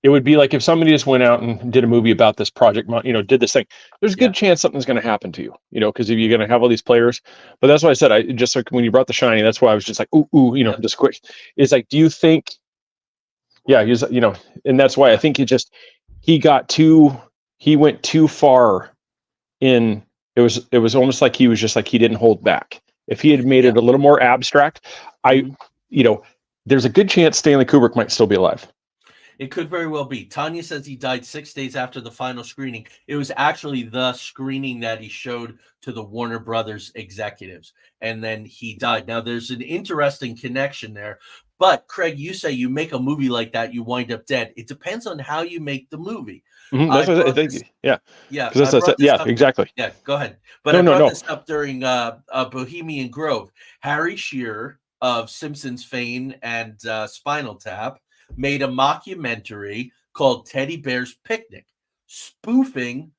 it would be like if somebody just went out and did a movie about this project, did this thing. There's a good chance something's going to happen to you, because if you're going to have all these players. But that's why I said, I just like when you brought The Shining, that's why I was just like, ooh, just quick. It's like, do you think? Yeah, he's, and that's why I think he went too far in. It was almost like he was just like he didn't hold back. If he had made it a little more abstract, there's a good chance Stanley Kubrick might still be alive. It could very well be. Tanya says he died 6 days after the final screening. It was actually the screening that he showed to the Warner Brothers executives, and then he died. Now, there's an interesting connection there. But Craig, you say you make a movie like that, you wind up dead. It depends on how you make the movie. That's what I think. Yeah. Yeah, Because exactly. Yeah, go ahead. But No, I brought no. this up during Bohemian Grove. Harry Shearer of Simpsons fame and Spinal Tap made a mockumentary called Teddy Bear's Picnic, spoofing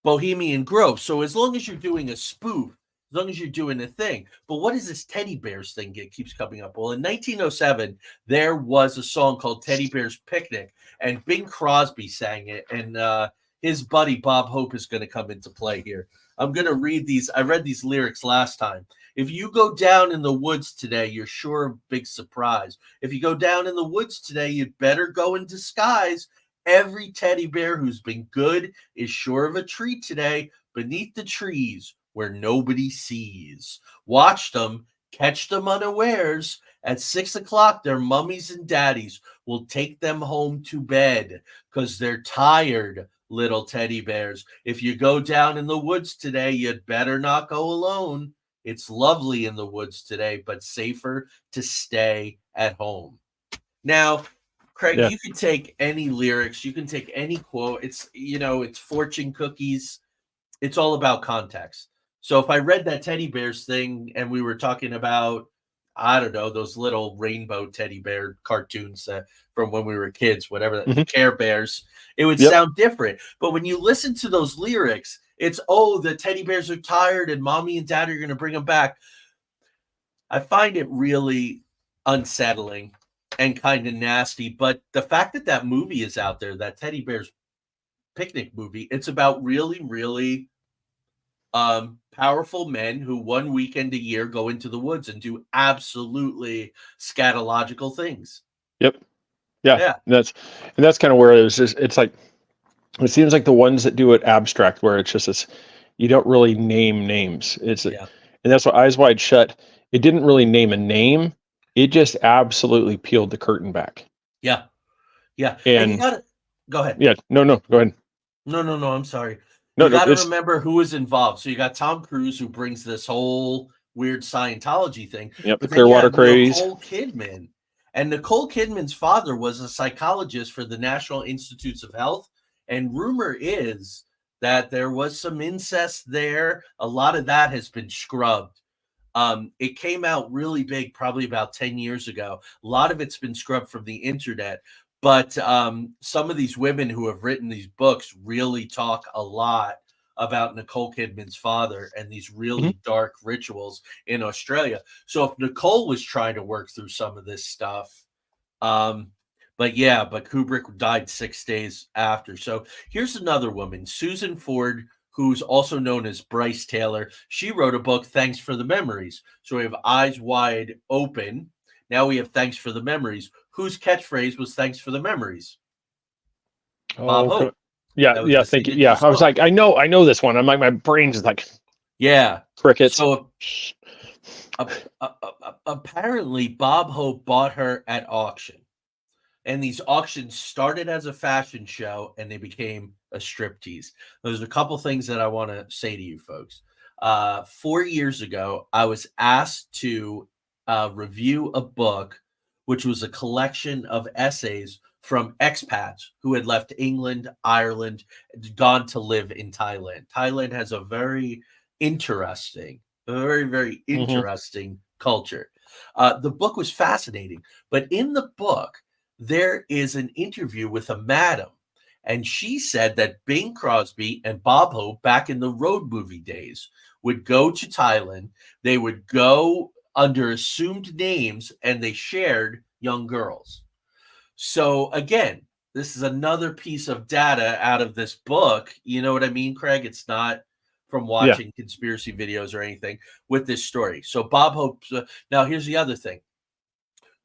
Bohemian Grove. So as long as you're doing a spoof, as long as you're doing a thing. But what is this teddy bears thing that keeps coming up? Well, in 1907, there was a song called Teddy Bear's Picnic, and Bing Crosby sang it, and his buddy Bob Hope is going to come into play here. I'm going to read these. I read these lyrics last time. If you go down in the woods today, you're sure of a big surprise. If you go down in the woods today, you'd better go in disguise. Every teddy bear who's been good is sure of a treat today beneath the trees where nobody sees. Watch them, catch them unawares. At 6 o'clock, their mummies and daddies will take them home to bed because they're tired, little teddy bears. If you go down in the woods today, you'd better not go alone. It's lovely in the woods today, but safer to stay at home. Now, Craig, you can take any lyrics, you can take any quote. It's, it's fortune cookies. It's all about context. So if I read that teddy bears thing and we were talking about, I don't know, those little rainbow teddy bear cartoons from when we were kids, whatever, the Care Bears, it would sound different. But when you listen to those lyrics, it's, the teddy bears are tired and mommy and dad are going to bring them back. I find it really unsettling and kind of nasty. But the fact that that movie is out there, that Teddy Bear's Picnic movie, it's about really, really powerful men who one weekend a year go into the woods and do absolutely scatological things. Yep. Yeah. And that's kind of where it's like, it seems like the ones that do it abstract, where it's just this, you don't really name names. And that's what Eyes Wide Shut, it didn't really name a name. It just absolutely peeled the curtain back. Yeah. And you gotta go ahead. Yeah. No, go ahead. No, I'm sorry. You got to remember who is involved. So you got Tom Cruise, who brings this whole weird Scientology thing. Yep, the Clearwater craze. Nicole Kidman. And Nicole Kidman's father was a psychologist for the National Institutes of Health. And rumor is that there was some incest there. A lot of that has been scrubbed. It came out really big probably about 10 years ago. A lot of it's been scrubbed from the internet. But some of these women who have written these books really talk a lot about Nicole Kidman's father and these really dark rituals in Australia. So if Nicole was trying to work through some of this stuff, but Kubrick died 6 days after. So here's another woman, Susan Ford, who's also known as Bryce Taylor. She wrote a book, Thanks for the Memories. So we have Eyes Wide Open. Now we have Thanks for the Memories. Whose catchphrase was Thanks for the Memories? Bob Hope. Yeah, thank you. Yeah, I was like, I know this one. I'm like, my brain's like, crickets. So apparently Bob Hope bought her at auction. And these auctions started as a fashion show and they became a striptease. There's a couple things that I want to say to you folks. 4 years ago, I was asked to review a book, which was a collection of essays from expats who had left England, Ireland, gone to live in Thailand. Thailand has a very interesting, very interesting culture. The book was fascinating, but in the book, there is an interview with a madam, and she said that Bing Crosby and Bob Hope, back in the road movie days, would go to Thailand. They would go under assumed names, and they shared young girls. So again, this is another piece of data out of this book. You know what I mean, Craig? It's not from watching conspiracy videos or anything with this story. So Bob Hope. Now here's the other thing.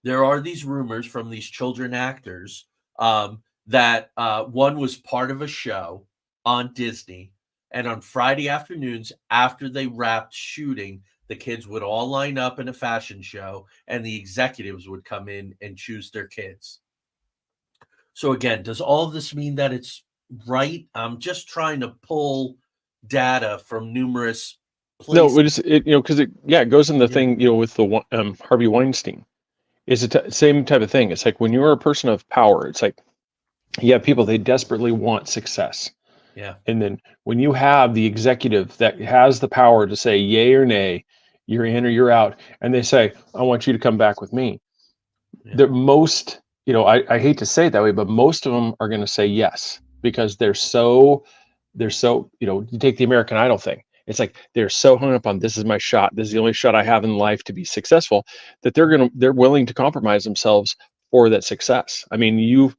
There are these rumors from these children actors that one was part of a show on Disney, and on Friday afternoons after they wrapped shooting, the kids would all line up in a fashion show and the executives would come in and choose their kids. So again, does all of this mean that it's right? I'm just trying to pull data from numerous places. No, because it goes in the thing, with the Harvey Weinstein. It's same type of thing. It's like when you're a person of power, it's like you have people, they desperately want success. Yeah. And then when you have the executive that has the power to say yay or nay, you're in or you're out, and they say, I want you to come back with me. Yeah. The most, I hate to say it that way, but most of them are going to say yes, because they're so, you take the American Idol thing. It's like they're so hung up on, this is my shot, this is the only shot I have in life to be successful, that they're willing to compromise themselves for that success. I mean, you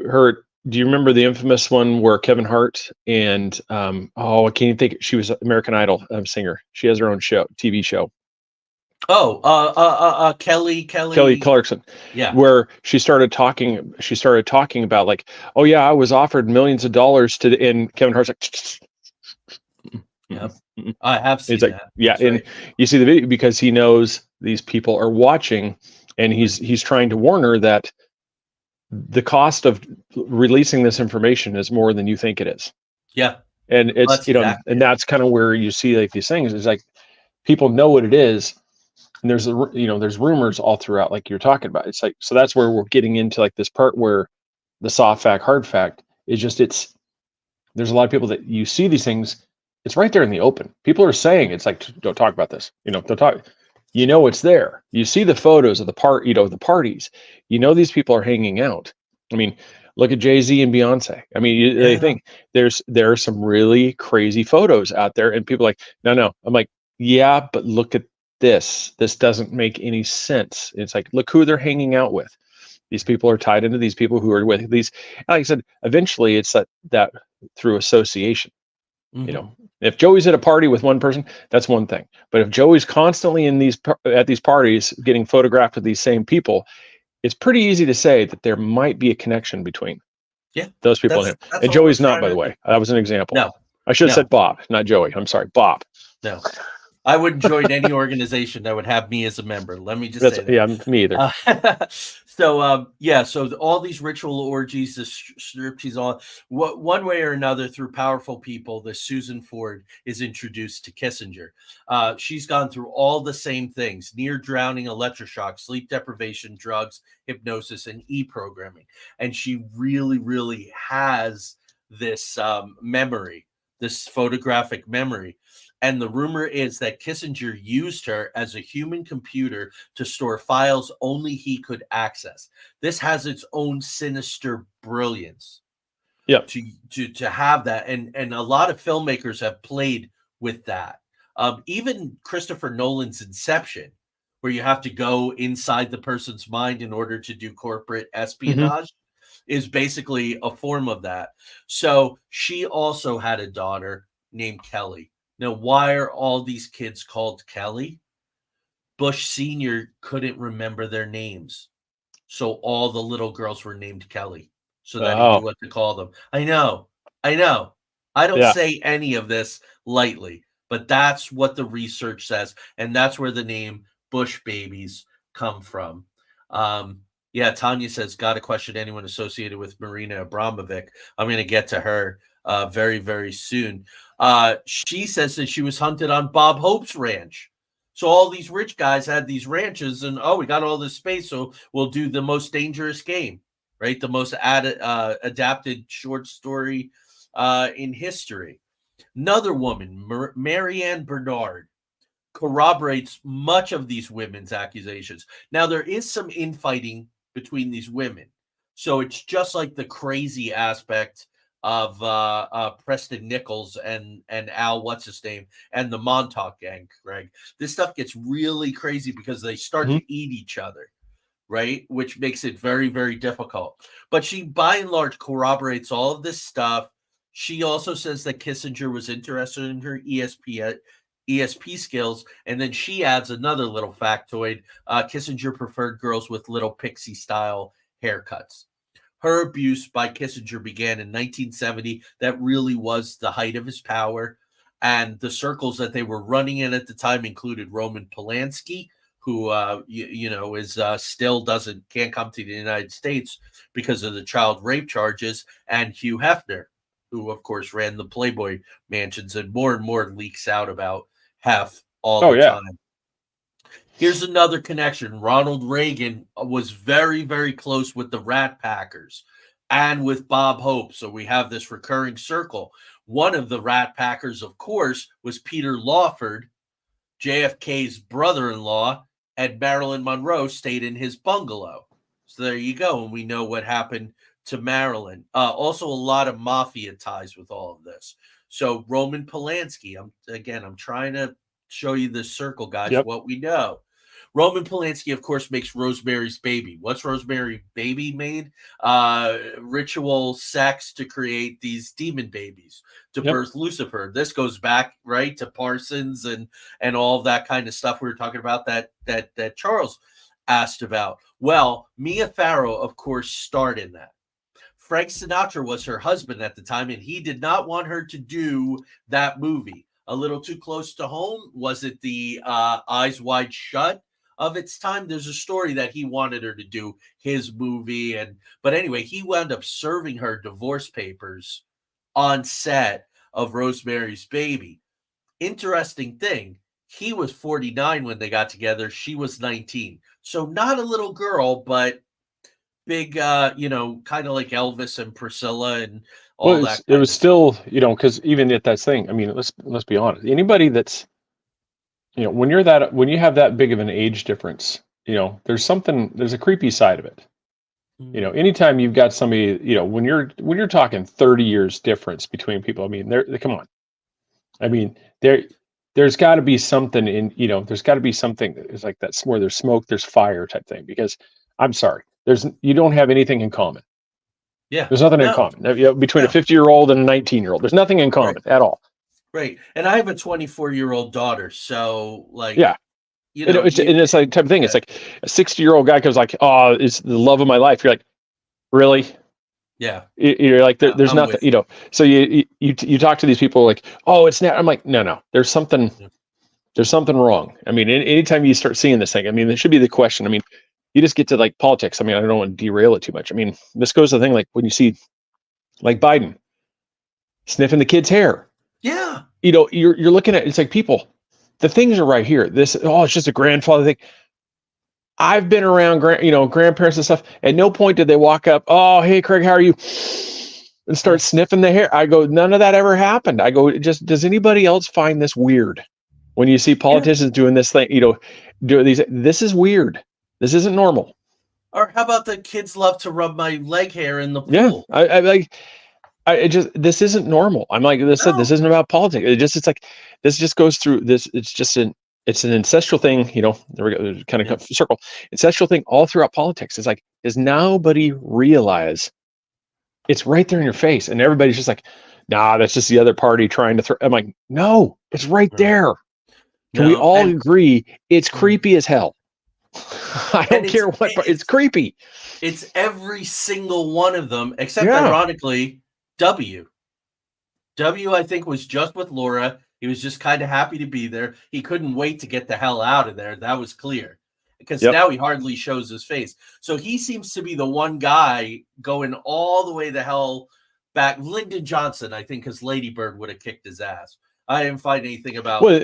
heard, do you remember the infamous one where Kevin Hart and I can't even think, she was American Idol singer. She has her own TV show. Oh, Kelly Clarkson. Yeah. Where she started talking about like, oh yeah, I was offered millions of dollars and Kevin Hart's like, yep. I have seen like, that. yeah. That's and right. You see the video because he knows these people are watching, and he's trying to warn her that the cost of releasing this information is more than you think it is. Yeah. And it's, That's exactly and that's kind of where you see like these things. It's like people know what it is, and there's there's rumors all throughout, like you're talking about. It's like, so that's where we're getting into like this part where the soft fact, hard fact is just, there's a lot of people that you see these things, it's right there in the open. People are saying, it's like, don't talk about this, don't talk, it's there. You see the photos of the the parties, these people are hanging out. I mean, look at Jay-Z and Beyonce. I mean, they think there are some really crazy photos out there, and people are like, no. I'm like, yeah, but look at this doesn't make any sense. It's like, look who they're hanging out with. These people are tied into these people who are with these. Like I said, eventually it's that through association. If Joey's at a party with one person, that's one thing. But if Joey's constantly at these parties getting photographed with these same people, it's pretty easy to say that there might be a connection between those people and him. And Joey's not, by the way. That was an example. No. I should have said Bob, not Joey. I'm sorry, Bob. No. I wouldn't join any organization that would have me as a member. Let me just say that. Yeah, me either. So all these ritual orgies, the striptease, all one way or another through powerful people, the Susan Ford is introduced to Kissinger. She's gone through all the same things: near drowning, electroshock, sleep deprivation, drugs, hypnosis, and e-programming. And she really, really has this memory, this photographic memory. And the rumor is that Kissinger used her as a human computer to store files only he could access. This has its own sinister brilliance. Yeah. To have that. And a lot of filmmakers have played with that. Even Christopher Nolan's Inception, where you have to go inside the person's mind in order to do corporate espionage, is basically a form of that. So she also had a daughter named Kelly. Now, why are all these kids called Kelly? Bush Sr. couldn't remember their names. So all the little girls were named Kelly so that he knew what to call them. I know. I don't say any of this lightly, but that's what the research says. And that's where the name Bush babies come from. Tanya says, got to question anyone associated with Marina Abramovic. I'm going to get to her very, very soon. She says that she was hunted on Bob Hope's ranch. So all these rich guys had these ranches, and we got all this space, so we'll do the most dangerous game, right? The most adapted short story in history. Another woman, Marianne Bernard, corroborates much of these women's accusations. Now, there is some infighting between these women. So it's just like the crazy aspect of Preston Nichols and Al, what's his name, and the Montauk gang, Greg. This stuff gets really crazy because they start to eat each other, right? Which makes it very, very difficult. But she, by and large, corroborates all of this stuff. She also says that Kissinger was interested in her ESP skills, and then she adds another little factoid. Kissinger preferred girls with little pixie-style haircuts. Her abuse by Kissinger began in 1970. That really was the height of his power. And the circles that they were running in at the time included Roman Polanski, who, is still can't come to the United States because of the child rape charges, and Hugh Hefner, who, of course, ran the Playboy mansions, and more leaks out about Hef all the time. Here's another connection. Ronald Reagan was very, very close with the Rat Packers and with Bob Hope. So we have this recurring circle. One of the Rat Packers, of course, was Peter Lawford, JFK's brother-in-law, and Marilyn Monroe stayed in his bungalow. So there you go. And we know what happened to Marilyn. Also, a lot of mafia ties with all of this. So Roman Polanski, I'm trying to show you this circle, guys, what we know. Roman Polanski, of course, makes Rosemary's Baby. What's Rosemary's Baby made? Ritual sex to create these demon babies to birth Lucifer. This goes back, right, to Parsons and all of that kind of stuff we were talking about that Charles asked about. Well, Mia Farrow, of course, starred in that. Frank Sinatra was her husband at the time, and he did not want her to do that movie. A little too close to home? Was it the Eyes Wide Shut of its time? There's a story that he wanted her to do his movie, but anyway, he wound up serving her divorce papers on set of Rosemary's Baby. Interesting thing, he was 49 when they got together. She was 19. So not a little girl, but big, kind of like Elvis and Priscilla and all that. It was still, because even at that thing, I mean, let's be honest. Anybody that's, when you have that big of an age difference, there's a creepy side of it. Anytime you've got somebody, when you're talking 30 years difference between people, I mean, come on. I mean, there's got to be something there's got to be something it's like that's where there's smoke, there's fire type thing, because I'm sorry, you don't have anything in common. Yeah. There's nothing in common between a 50-year-old and a 19-year-old. There's nothing in common at all. Right. And I have a 24-year-old daughter. So and it's like type of thing. It's like a 60-year-old guy comes like, oh, it's the love of my life. You're like, really? Yeah. You're like, there's nothing, so you talk to these people like, oh, it's not. I'm like, no, there's something wrong. I mean, anytime you start seeing this thing, I mean, it should be the question. I mean, you just get to like politics. I mean, I don't want to derail it too much. I mean, this goes to the thing, like when you see like Biden sniffing the kid's hair. Yeah. You're looking at, it's like, people, the things are right here. It's just a grandfather thing. I've been around grandparents and stuff. At no point did they walk up, oh, hey, Craig, how are you? And start sniffing the hair. I go, none of that ever happened. I go, does anybody else find this weird? When you see politicians doing this thing, doing these, this is weird. This isn't normal. Or how about the kids love to rub my leg hair in the pool? Yeah, this isn't normal. I'm like, this isn't about politics. It's like, this just goes through this. It's an ancestral thing, there we go, kind of circle, ancestral thing all throughout politics. It's like, does nobody realize it's right there in your face? And everybody's just like, nah, that's just the other party trying to throw. I'm like, no, it's right there. Can we all agree it's creepy as hell? I don't care what, it's creepy. It's every single one of them, except ironically, W, I think, was just with Laura. He was just kind of happy to be there. He couldn't wait to get the hell out of there. That was clear, because now he hardly shows his face. So he seems to be the one guy going all the way the hell back. Lyndon Johnson, I think, because Lady Bird would have kicked his ass. I didn't find anything about. Well,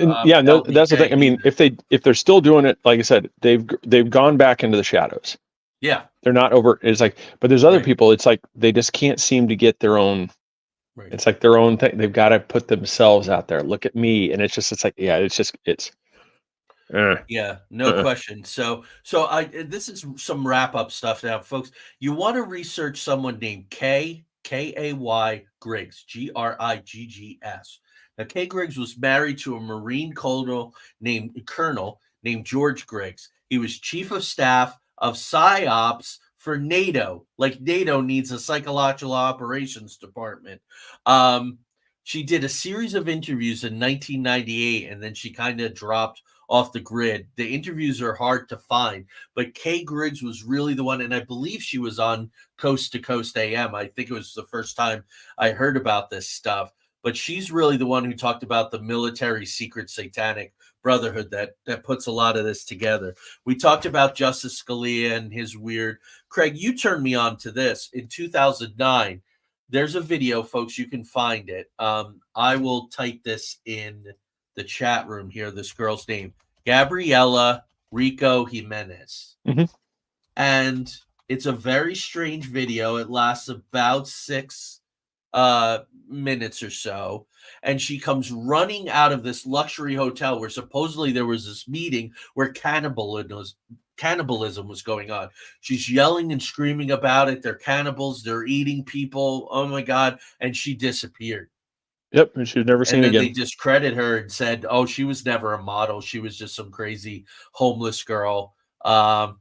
that's the thing. I mean, if they're still doing it, like I said, they've gone back into the shadows. Yeah, they're not over. It's like, but there's other people. It's like they just can't seem to get their own. Right. It's like their own thing. They've got to put themselves out there. Look at me, and it's like, no question. So this is some wrap up stuff now, folks. You want to research someone named Kay Griggs, Griggs. Now, Kay Griggs was married to a Marine colonel named George Griggs. He was chief of staff of PSYOPs for NATO. Like, NATO needs a psychological operations department. She did a series of interviews in 1998, and then she kind of dropped off the grid. The interviews are hard to find, but Kay Griggs was really the one, and I believe she was on Coast to Coast AM. I think it was the first time I heard about this stuff. But she's really the one who talked about the military secret satanic brotherhood that puts a lot of this together. We talked about Justice Scalia and his weird. Craig, you turned me on to this in 2009. There's a video, folks. You can find it. I will type this in the chat room here. This girl's name, Gabriella Rico Jimenez. Mm-hmm. And it's a very strange video. It lasts about 6 minutes or so. And she comes running out of this luxury hotel where supposedly there was this meeting where cannibalism was going on. She's yelling and screaming about it. They're cannibals. They're eating people. Oh my God. And she disappeared. Yep. And she was never seen And then again. they discredit her and said, oh, she was never a model. She was just some crazy homeless girl. Watch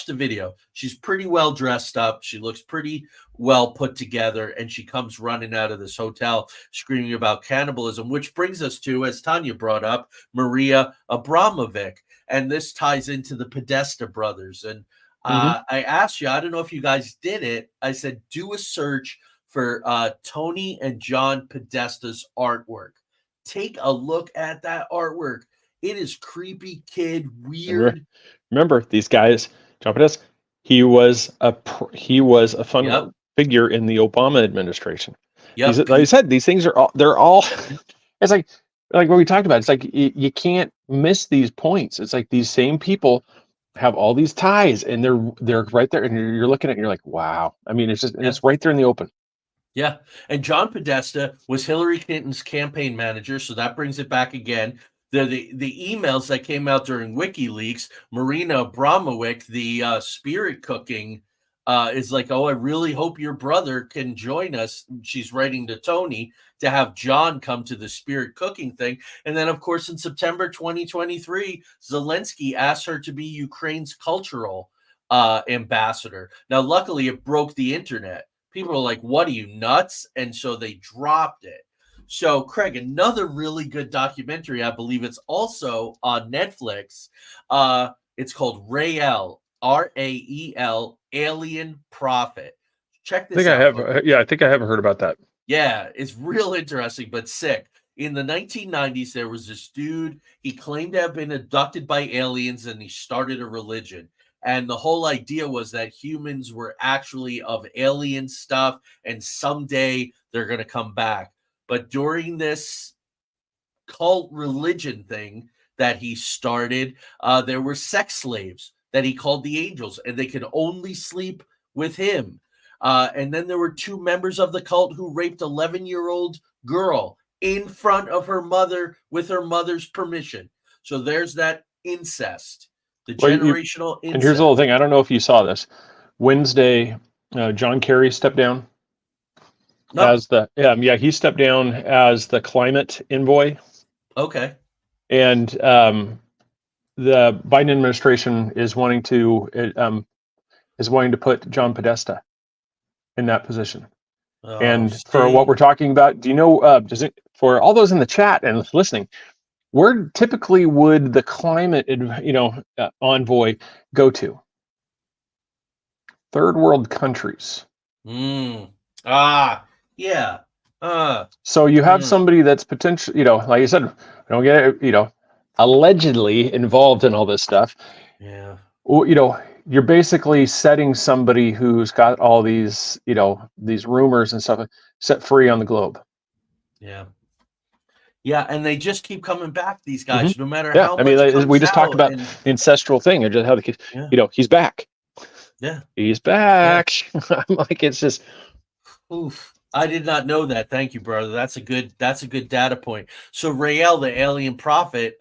the video. She's pretty well dressed up. She looks pretty well put together. And she comes running out of this hotel screaming about cannibalism, which brings us to, as Tanya brought up, Maria Abramovic. And this ties into the Podesta brothers. And I asked you, I don't know if you guys did it. I said, do a search for Tony and John Podesta's artwork. Take a look at that artwork. It is creepy, kid, weird. Remember these guys, John Podesta. He was a fun figure in the Obama administration. Yep. Like I said, these things they're all. It's like what we talked about. It's like you can't miss these points. It's like these same people have all these ties, and they're right there, and you're looking at it, and you're like, wow. I mean, it's just it's right there in the open. Yeah, and John Podesta was Hillary Clinton's campaign manager, so that brings it back again. The emails that came out during WikiLeaks, Marina Abramovic, the spirit cooking, is like, oh, I really hope your brother can join us. She's writing to Tony to have John come to the spirit cooking thing. And then, of course, in September 2023, Zelensky asked her to be Ukraine's cultural ambassador. Now, luckily, it broke the internet. People are like, what are you, nuts? And so they dropped it. So, Craig, another really good documentary, I believe it's also on Netflix. It's called Rael, Rael, Alien Prophet. Check this out. I think I haven't heard about that. Yeah, it's real interesting, but sick. In the 1990s, there was this dude. He claimed to have been abducted by aliens, and he started a religion. And the whole idea was that humans were actually of alien stuff, and someday they're going to come back. But during this cult religion thing that he started, there were sex slaves that he called the angels, and they could only sleep with him. And then there were 2 members of the cult who raped 11-year-old girl in front of her mother with her mother's permission. So there's that incest. The generational incest. And here's the whole thing. I don't know if you saw this. Wednesday, John Kerry stepped down as he stepped down as the climate envoy. Okay. And the Biden administration is wanting to put John Podesta in that position. For what we're talking about, do you know? For all those in the chat and listening, where typically would the climate, envoy go to? Third world countries. Yeah. So you have somebody that's potentially, like you said, don't get it, allegedly involved in all this stuff. Yeah. You're basically setting somebody who's got all these, these rumors and stuff set free on the globe. Yeah. Yeah, and they just keep coming back, these guys, no matter how much we just talked about the ancestral thing and just how the kids, he's back. Yeah. He's back. Yeah. I'm like, it's just. Oof. I did not know that. Thank you, brother. That's a good data point. So Rael, the alien prophet,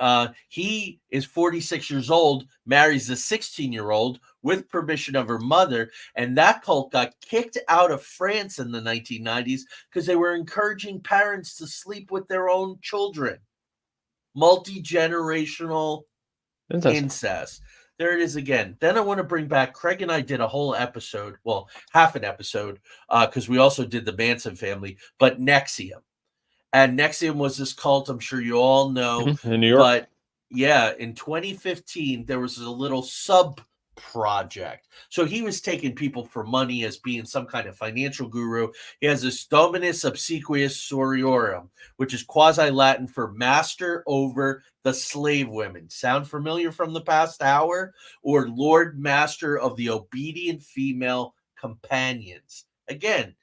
he is 46 years old, marries a 16-year-old with permission of her mother, and that cult got kicked out of France in the 1990s because they were encouraging parents to sleep with their own children. Multi-generational incest. There it is again. Then I want to bring back, Craig and I did a whole episode, well, half an episode, because we also did the Manson family, but NXIVM. And NXIVM was this cult, I'm sure you all know. In New York. But yeah, in 2015, there was a little sub-project. So he was taking people for money as being some kind of financial guru. He has this Dominus Obsequious Soriorum, which is quasi-Latin for master over the slave women. Sound familiar from the past hour? Or Lord Master of the obedient female companions. Again,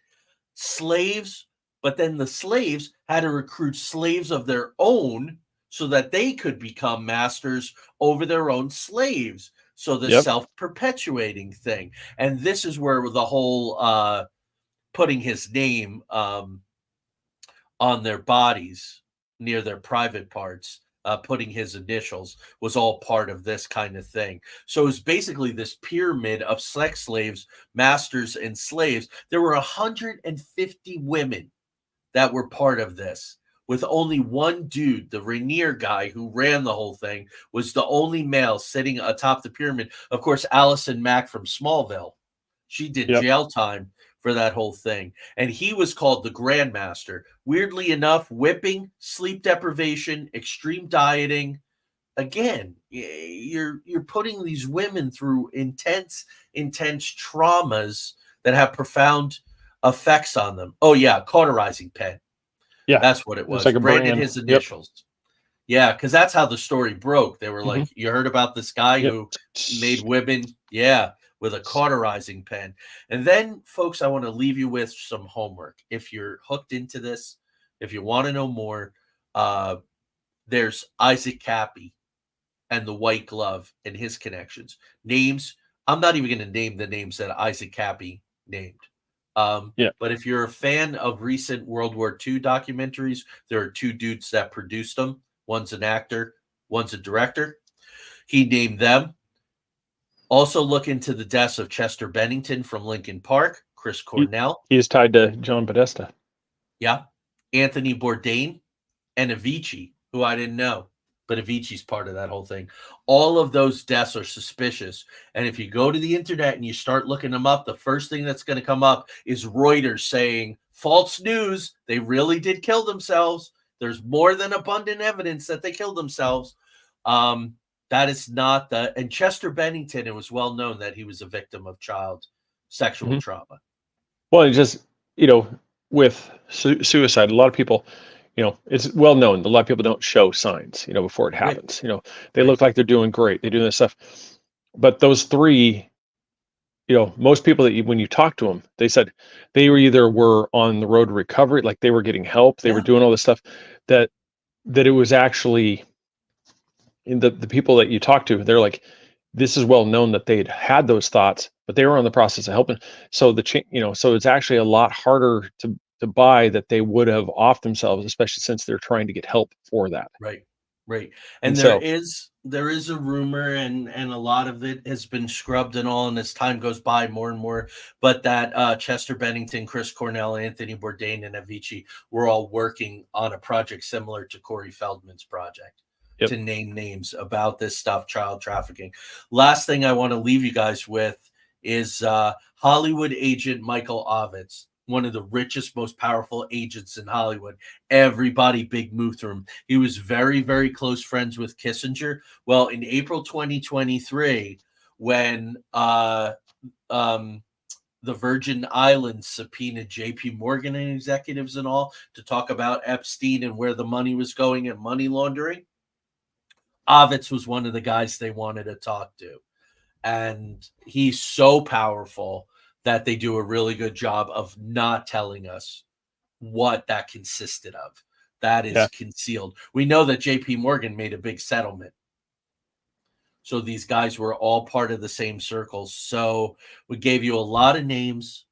slaves, but then the slaves had to recruit slaves of their own so that they could become masters over their own slaves. So the Yep. self-perpetuating thing. And this is where the whole putting his name on their bodies near their private parts, putting his initials was all part of this kind of thing. So it's basically this pyramid of sex slaves, masters, and slaves. There were 150 women that were part of this, with only one dude, the Rainier guy who ran the whole thing, was the only male sitting atop the pyramid. Of course, Allison Mack from Smallville, she did jail time for that whole thing. And he was called the Grandmaster. Weirdly enough, whipping, sleep deprivation, extreme dieting. Again, you're putting these women through intense traumas that have profound effects on them. Oh yeah, cauterizing pen. Yeah, that's what it was. Like a branded brand. His initials. Yep. Yeah, because that's how the story broke. They were like, you heard about this guy who made women, with a cauterizing pen. And then, folks, I want to leave you with some homework. If you're hooked into this, if you want to know more, there's Isaac Cappy and the White Glove and his connections. Names, I'm not even going to name the names that Isaac Cappy named. But if you're a fan of recent World War II documentaries, there are two dudes that produced them. One's an actor, one's a director. He named them. Also look into the deaths of Chester Bennington from Lincoln Park, Chris Cornell. He is tied to John Podesta. Yeah. Anthony Bourdain and Avicii, who I didn't know, but Avicii's part of that whole thing. All of those deaths are suspicious. And if you go to the internet and you start looking them up, the first thing that's going to come up is Reuters saying, false news, they really did kill themselves. There's more than abundant evidence that they killed themselves. That is not the, and Chester Bennington, it was well known that he was a victim of child sexual trauma. Well, it just, with suicide, a lot of people, it's well known. A lot of people don't show signs, before it happens. They look like they're doing great. They're doing this stuff. But those three, most people that when you talk to them, they said they were on the road to recovery, like they were getting help. They were doing all this stuff that it was actually in the people that you talk to, they're like, this is well known that they'd had those thoughts, but they were on the process of helping. So so it's actually a lot harder to buy that they would have off themselves, especially since they're trying to get help for that. Right. And there is a rumor, and a lot of it has been scrubbed and all, and as time goes by more and more, but that Chester Bennington, Chris Cornell, Anthony Bourdain, and Avicii were all working on a project similar to Corey Feldman's project. To name names about this stuff, child trafficking. Last thing I want to leave you guys with is Hollywood agent Michael Ovitz, one of the richest, most powerful agents in Hollywood. Everybody big move through him. He was very, very close friends with Kissinger. Well, in April 2023, when the Virgin Islands subpoenaed JP Morgan and executives and all to talk about Epstein and where the money was going and money laundering, Ovitz was one of the guys they wanted to talk to. And he's so powerful that they do a really good job of not telling us what that consisted of. That is concealed. We know that JP Morgan made a big settlement. So these guys were all part of the same circles. So we gave you a lot of names.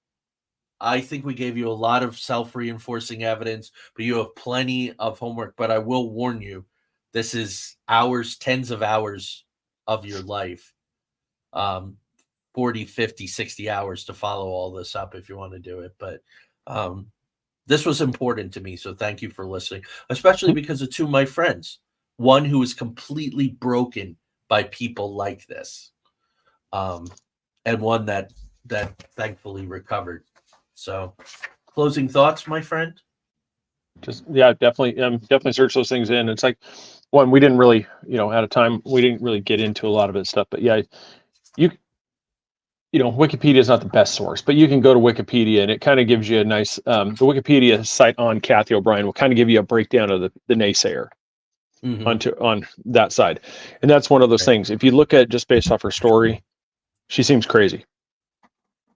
I think we gave you a lot of self-reinforcing evidence, but you have plenty of homework. But I will warn you, this is hours, tens of hours of your life, 40, 50, 60 hours to follow all this up if you want to do it. But this was important to me, so thank you for listening, especially because of two of my friends, one who was completely broken by people like this, and one that thankfully recovered. So closing thoughts, my friend? Just definitely search those things in. It's like, one, we didn't really, at a time we didn't really get into a lot of it stuff, but Wikipedia is not the best source, but you can go to Wikipedia and it kind of gives you a nice, the Wikipedia site on Kathy O'Brien will kind of give you a breakdown of the naysayer on that side. And that's one of those things. If you look at just based off her story, she seems crazy.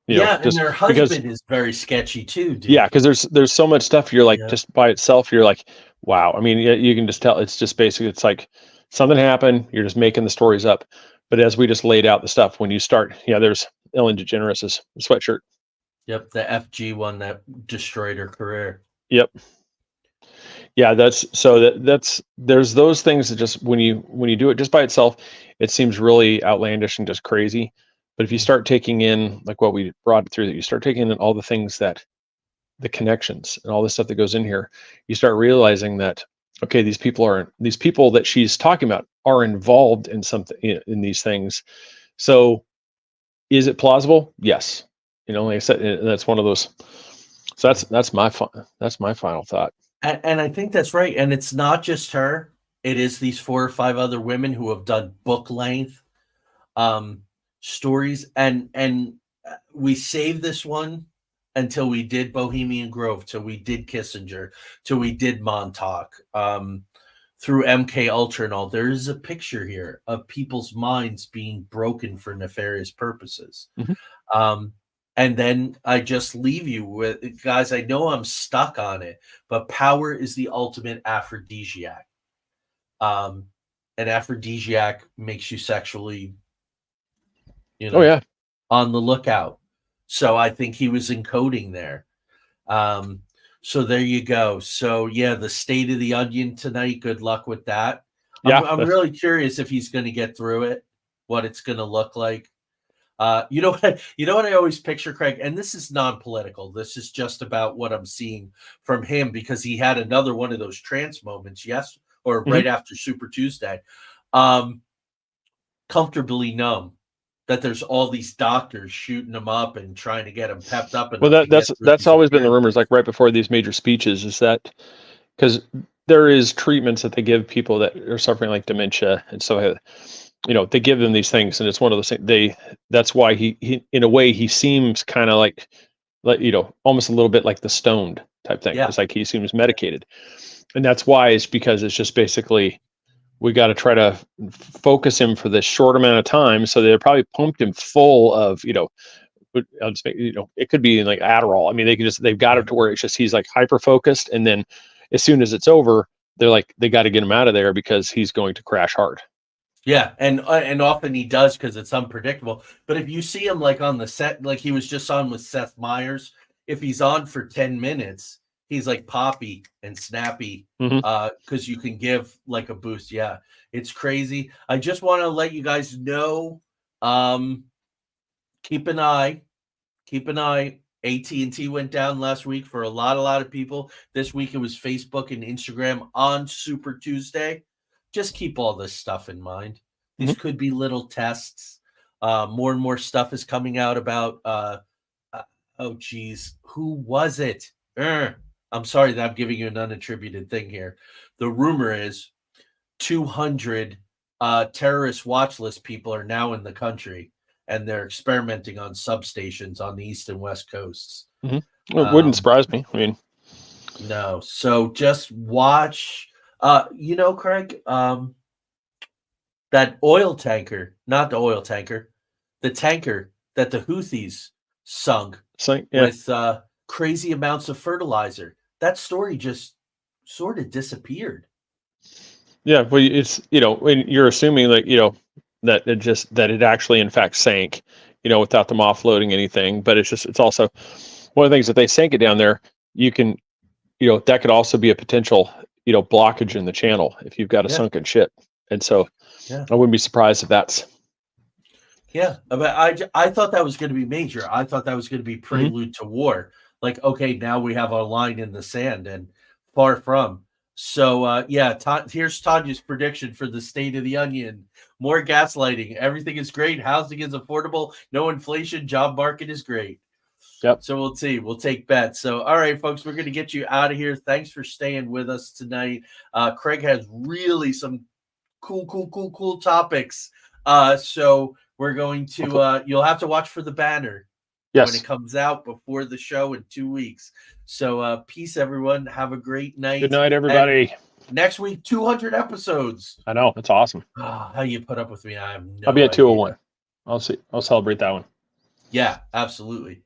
Yeah, and their husband is very sketchy too, dude. Yeah, because there's so much stuff you're like, just by itself, you're like, wow. I mean, you can just tell it's just basically, it's like something happened, you're just making the stories up. But as we just laid out the stuff, when you start, there's Ellen DeGeneres' sweatshirt. Yep, the FG one that destroyed her career. Yep. Yeah, that's there's those things that just when you do it just by itself, it seems really outlandish and just crazy. But if you start taking in like what we brought through, that you start taking in all the things that the connections and all the stuff that goes in here, you start realizing that, okay, these people that she's talking about are involved in something, in these things. So is it plausible? Yes. Like I said, that's one of those. So that's my final thought. And I think that's right. And it's not just her. It is these 4 or 5 other women who have done book length stories. And we saved this one until we did Bohemian Grove, till we did Kissinger, till we did Montauk, through MK Ultra and all. There is a picture here of people's minds being broken for nefarious purposes. Mm-hmm. And then I just leave you with, guys, I know I'm stuck on it, but power is the ultimate aphrodisiac. An aphrodisiac makes you sexually, on the lookout. So I think he was encoding there. So there you go. So yeah, the State of the Onion tonight. Good luck with that. Yeah, I'm really curious if he's going to get through it, what it's going to look like. You know what I always picture, Craig, and this is non-political. This is just about what I'm seeing from him, because he had another one of those trance moments, right after Super Tuesday. Comfortably numb. That there's all these doctors shooting him up and trying to get him pepped up. Well, that's always been the rumors, like right before these major speeches, is that because there is treatments that they give people that are suffering like dementia, and so they give them these things, and it's one of those things. That's why he in a way he seems kind of like almost a little bit like the stoned type thing. Yeah. It's like he seems medicated, and that's why it's because it's just basically, we got to try to focus him for this short amount of time. So they probably pumped him full of, it could be like Adderall. I mean, they've got it to where it's just, he's like hyper focused. And then as soon as it's over, they're like, they got to get him out of there because he's going to crash hard. Yeah. And often he does, because it's unpredictable. But if you see him like on the set, like he was just on with Seth Meyers, if he's on for 10 minutes, he's like poppy and snappy, because you can give like a boost. Yeah, it's crazy. I just want to let you guys know, keep an eye. AT&T went down last week for a lot of people. This week it was Facebook and Instagram on Super Tuesday. Just keep all this stuff in mind. These could be little tests. More and more stuff is coming out about who was it? I'm sorry that I'm giving you an unattributed thing here. The rumor is 200 terrorist watch list people are now in the country, and they're experimenting on substations on the east and west coasts. It wouldn't surprise me. I mean, no. So just watch. Craig, that oil tanker, not the oil tanker, the tanker that the Houthis sunk with crazy amounts of fertilizer. That story just sort of disappeared. Yeah, well, it's when you're assuming that it actually in fact sank, without them offloading anything. But it's also one of the things that they sank it down there. You can, that could also be a potential blockage in the channel if you've got a sunken ship. And so I wouldn't be surprised if that's. Yeah, but I thought that was going to be major. I thought that was going to be prelude to war. Like, okay, now we have our line in the sand, and far from. So, here's Tanya's prediction for the State of the Onion. More gaslighting. Everything is great. Housing is affordable. No inflation. Job market is great. Yep. So we'll see. We'll take bets. So, all right, folks, we're going to get you out of here. Thanks for staying with us tonight. Craig has really some cool topics. So we're going to, you'll have to watch for the banner. Yes. When it comes out before the show in 2 weeks. So peace, everyone. Have a great night. Good night, everybody. And next week, 200 episodes. I know. That's awesome. How you put up with me, I have no idea. I'll be at 201. I'll see. I'll celebrate that one. Yeah, absolutely.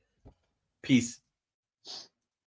Peace.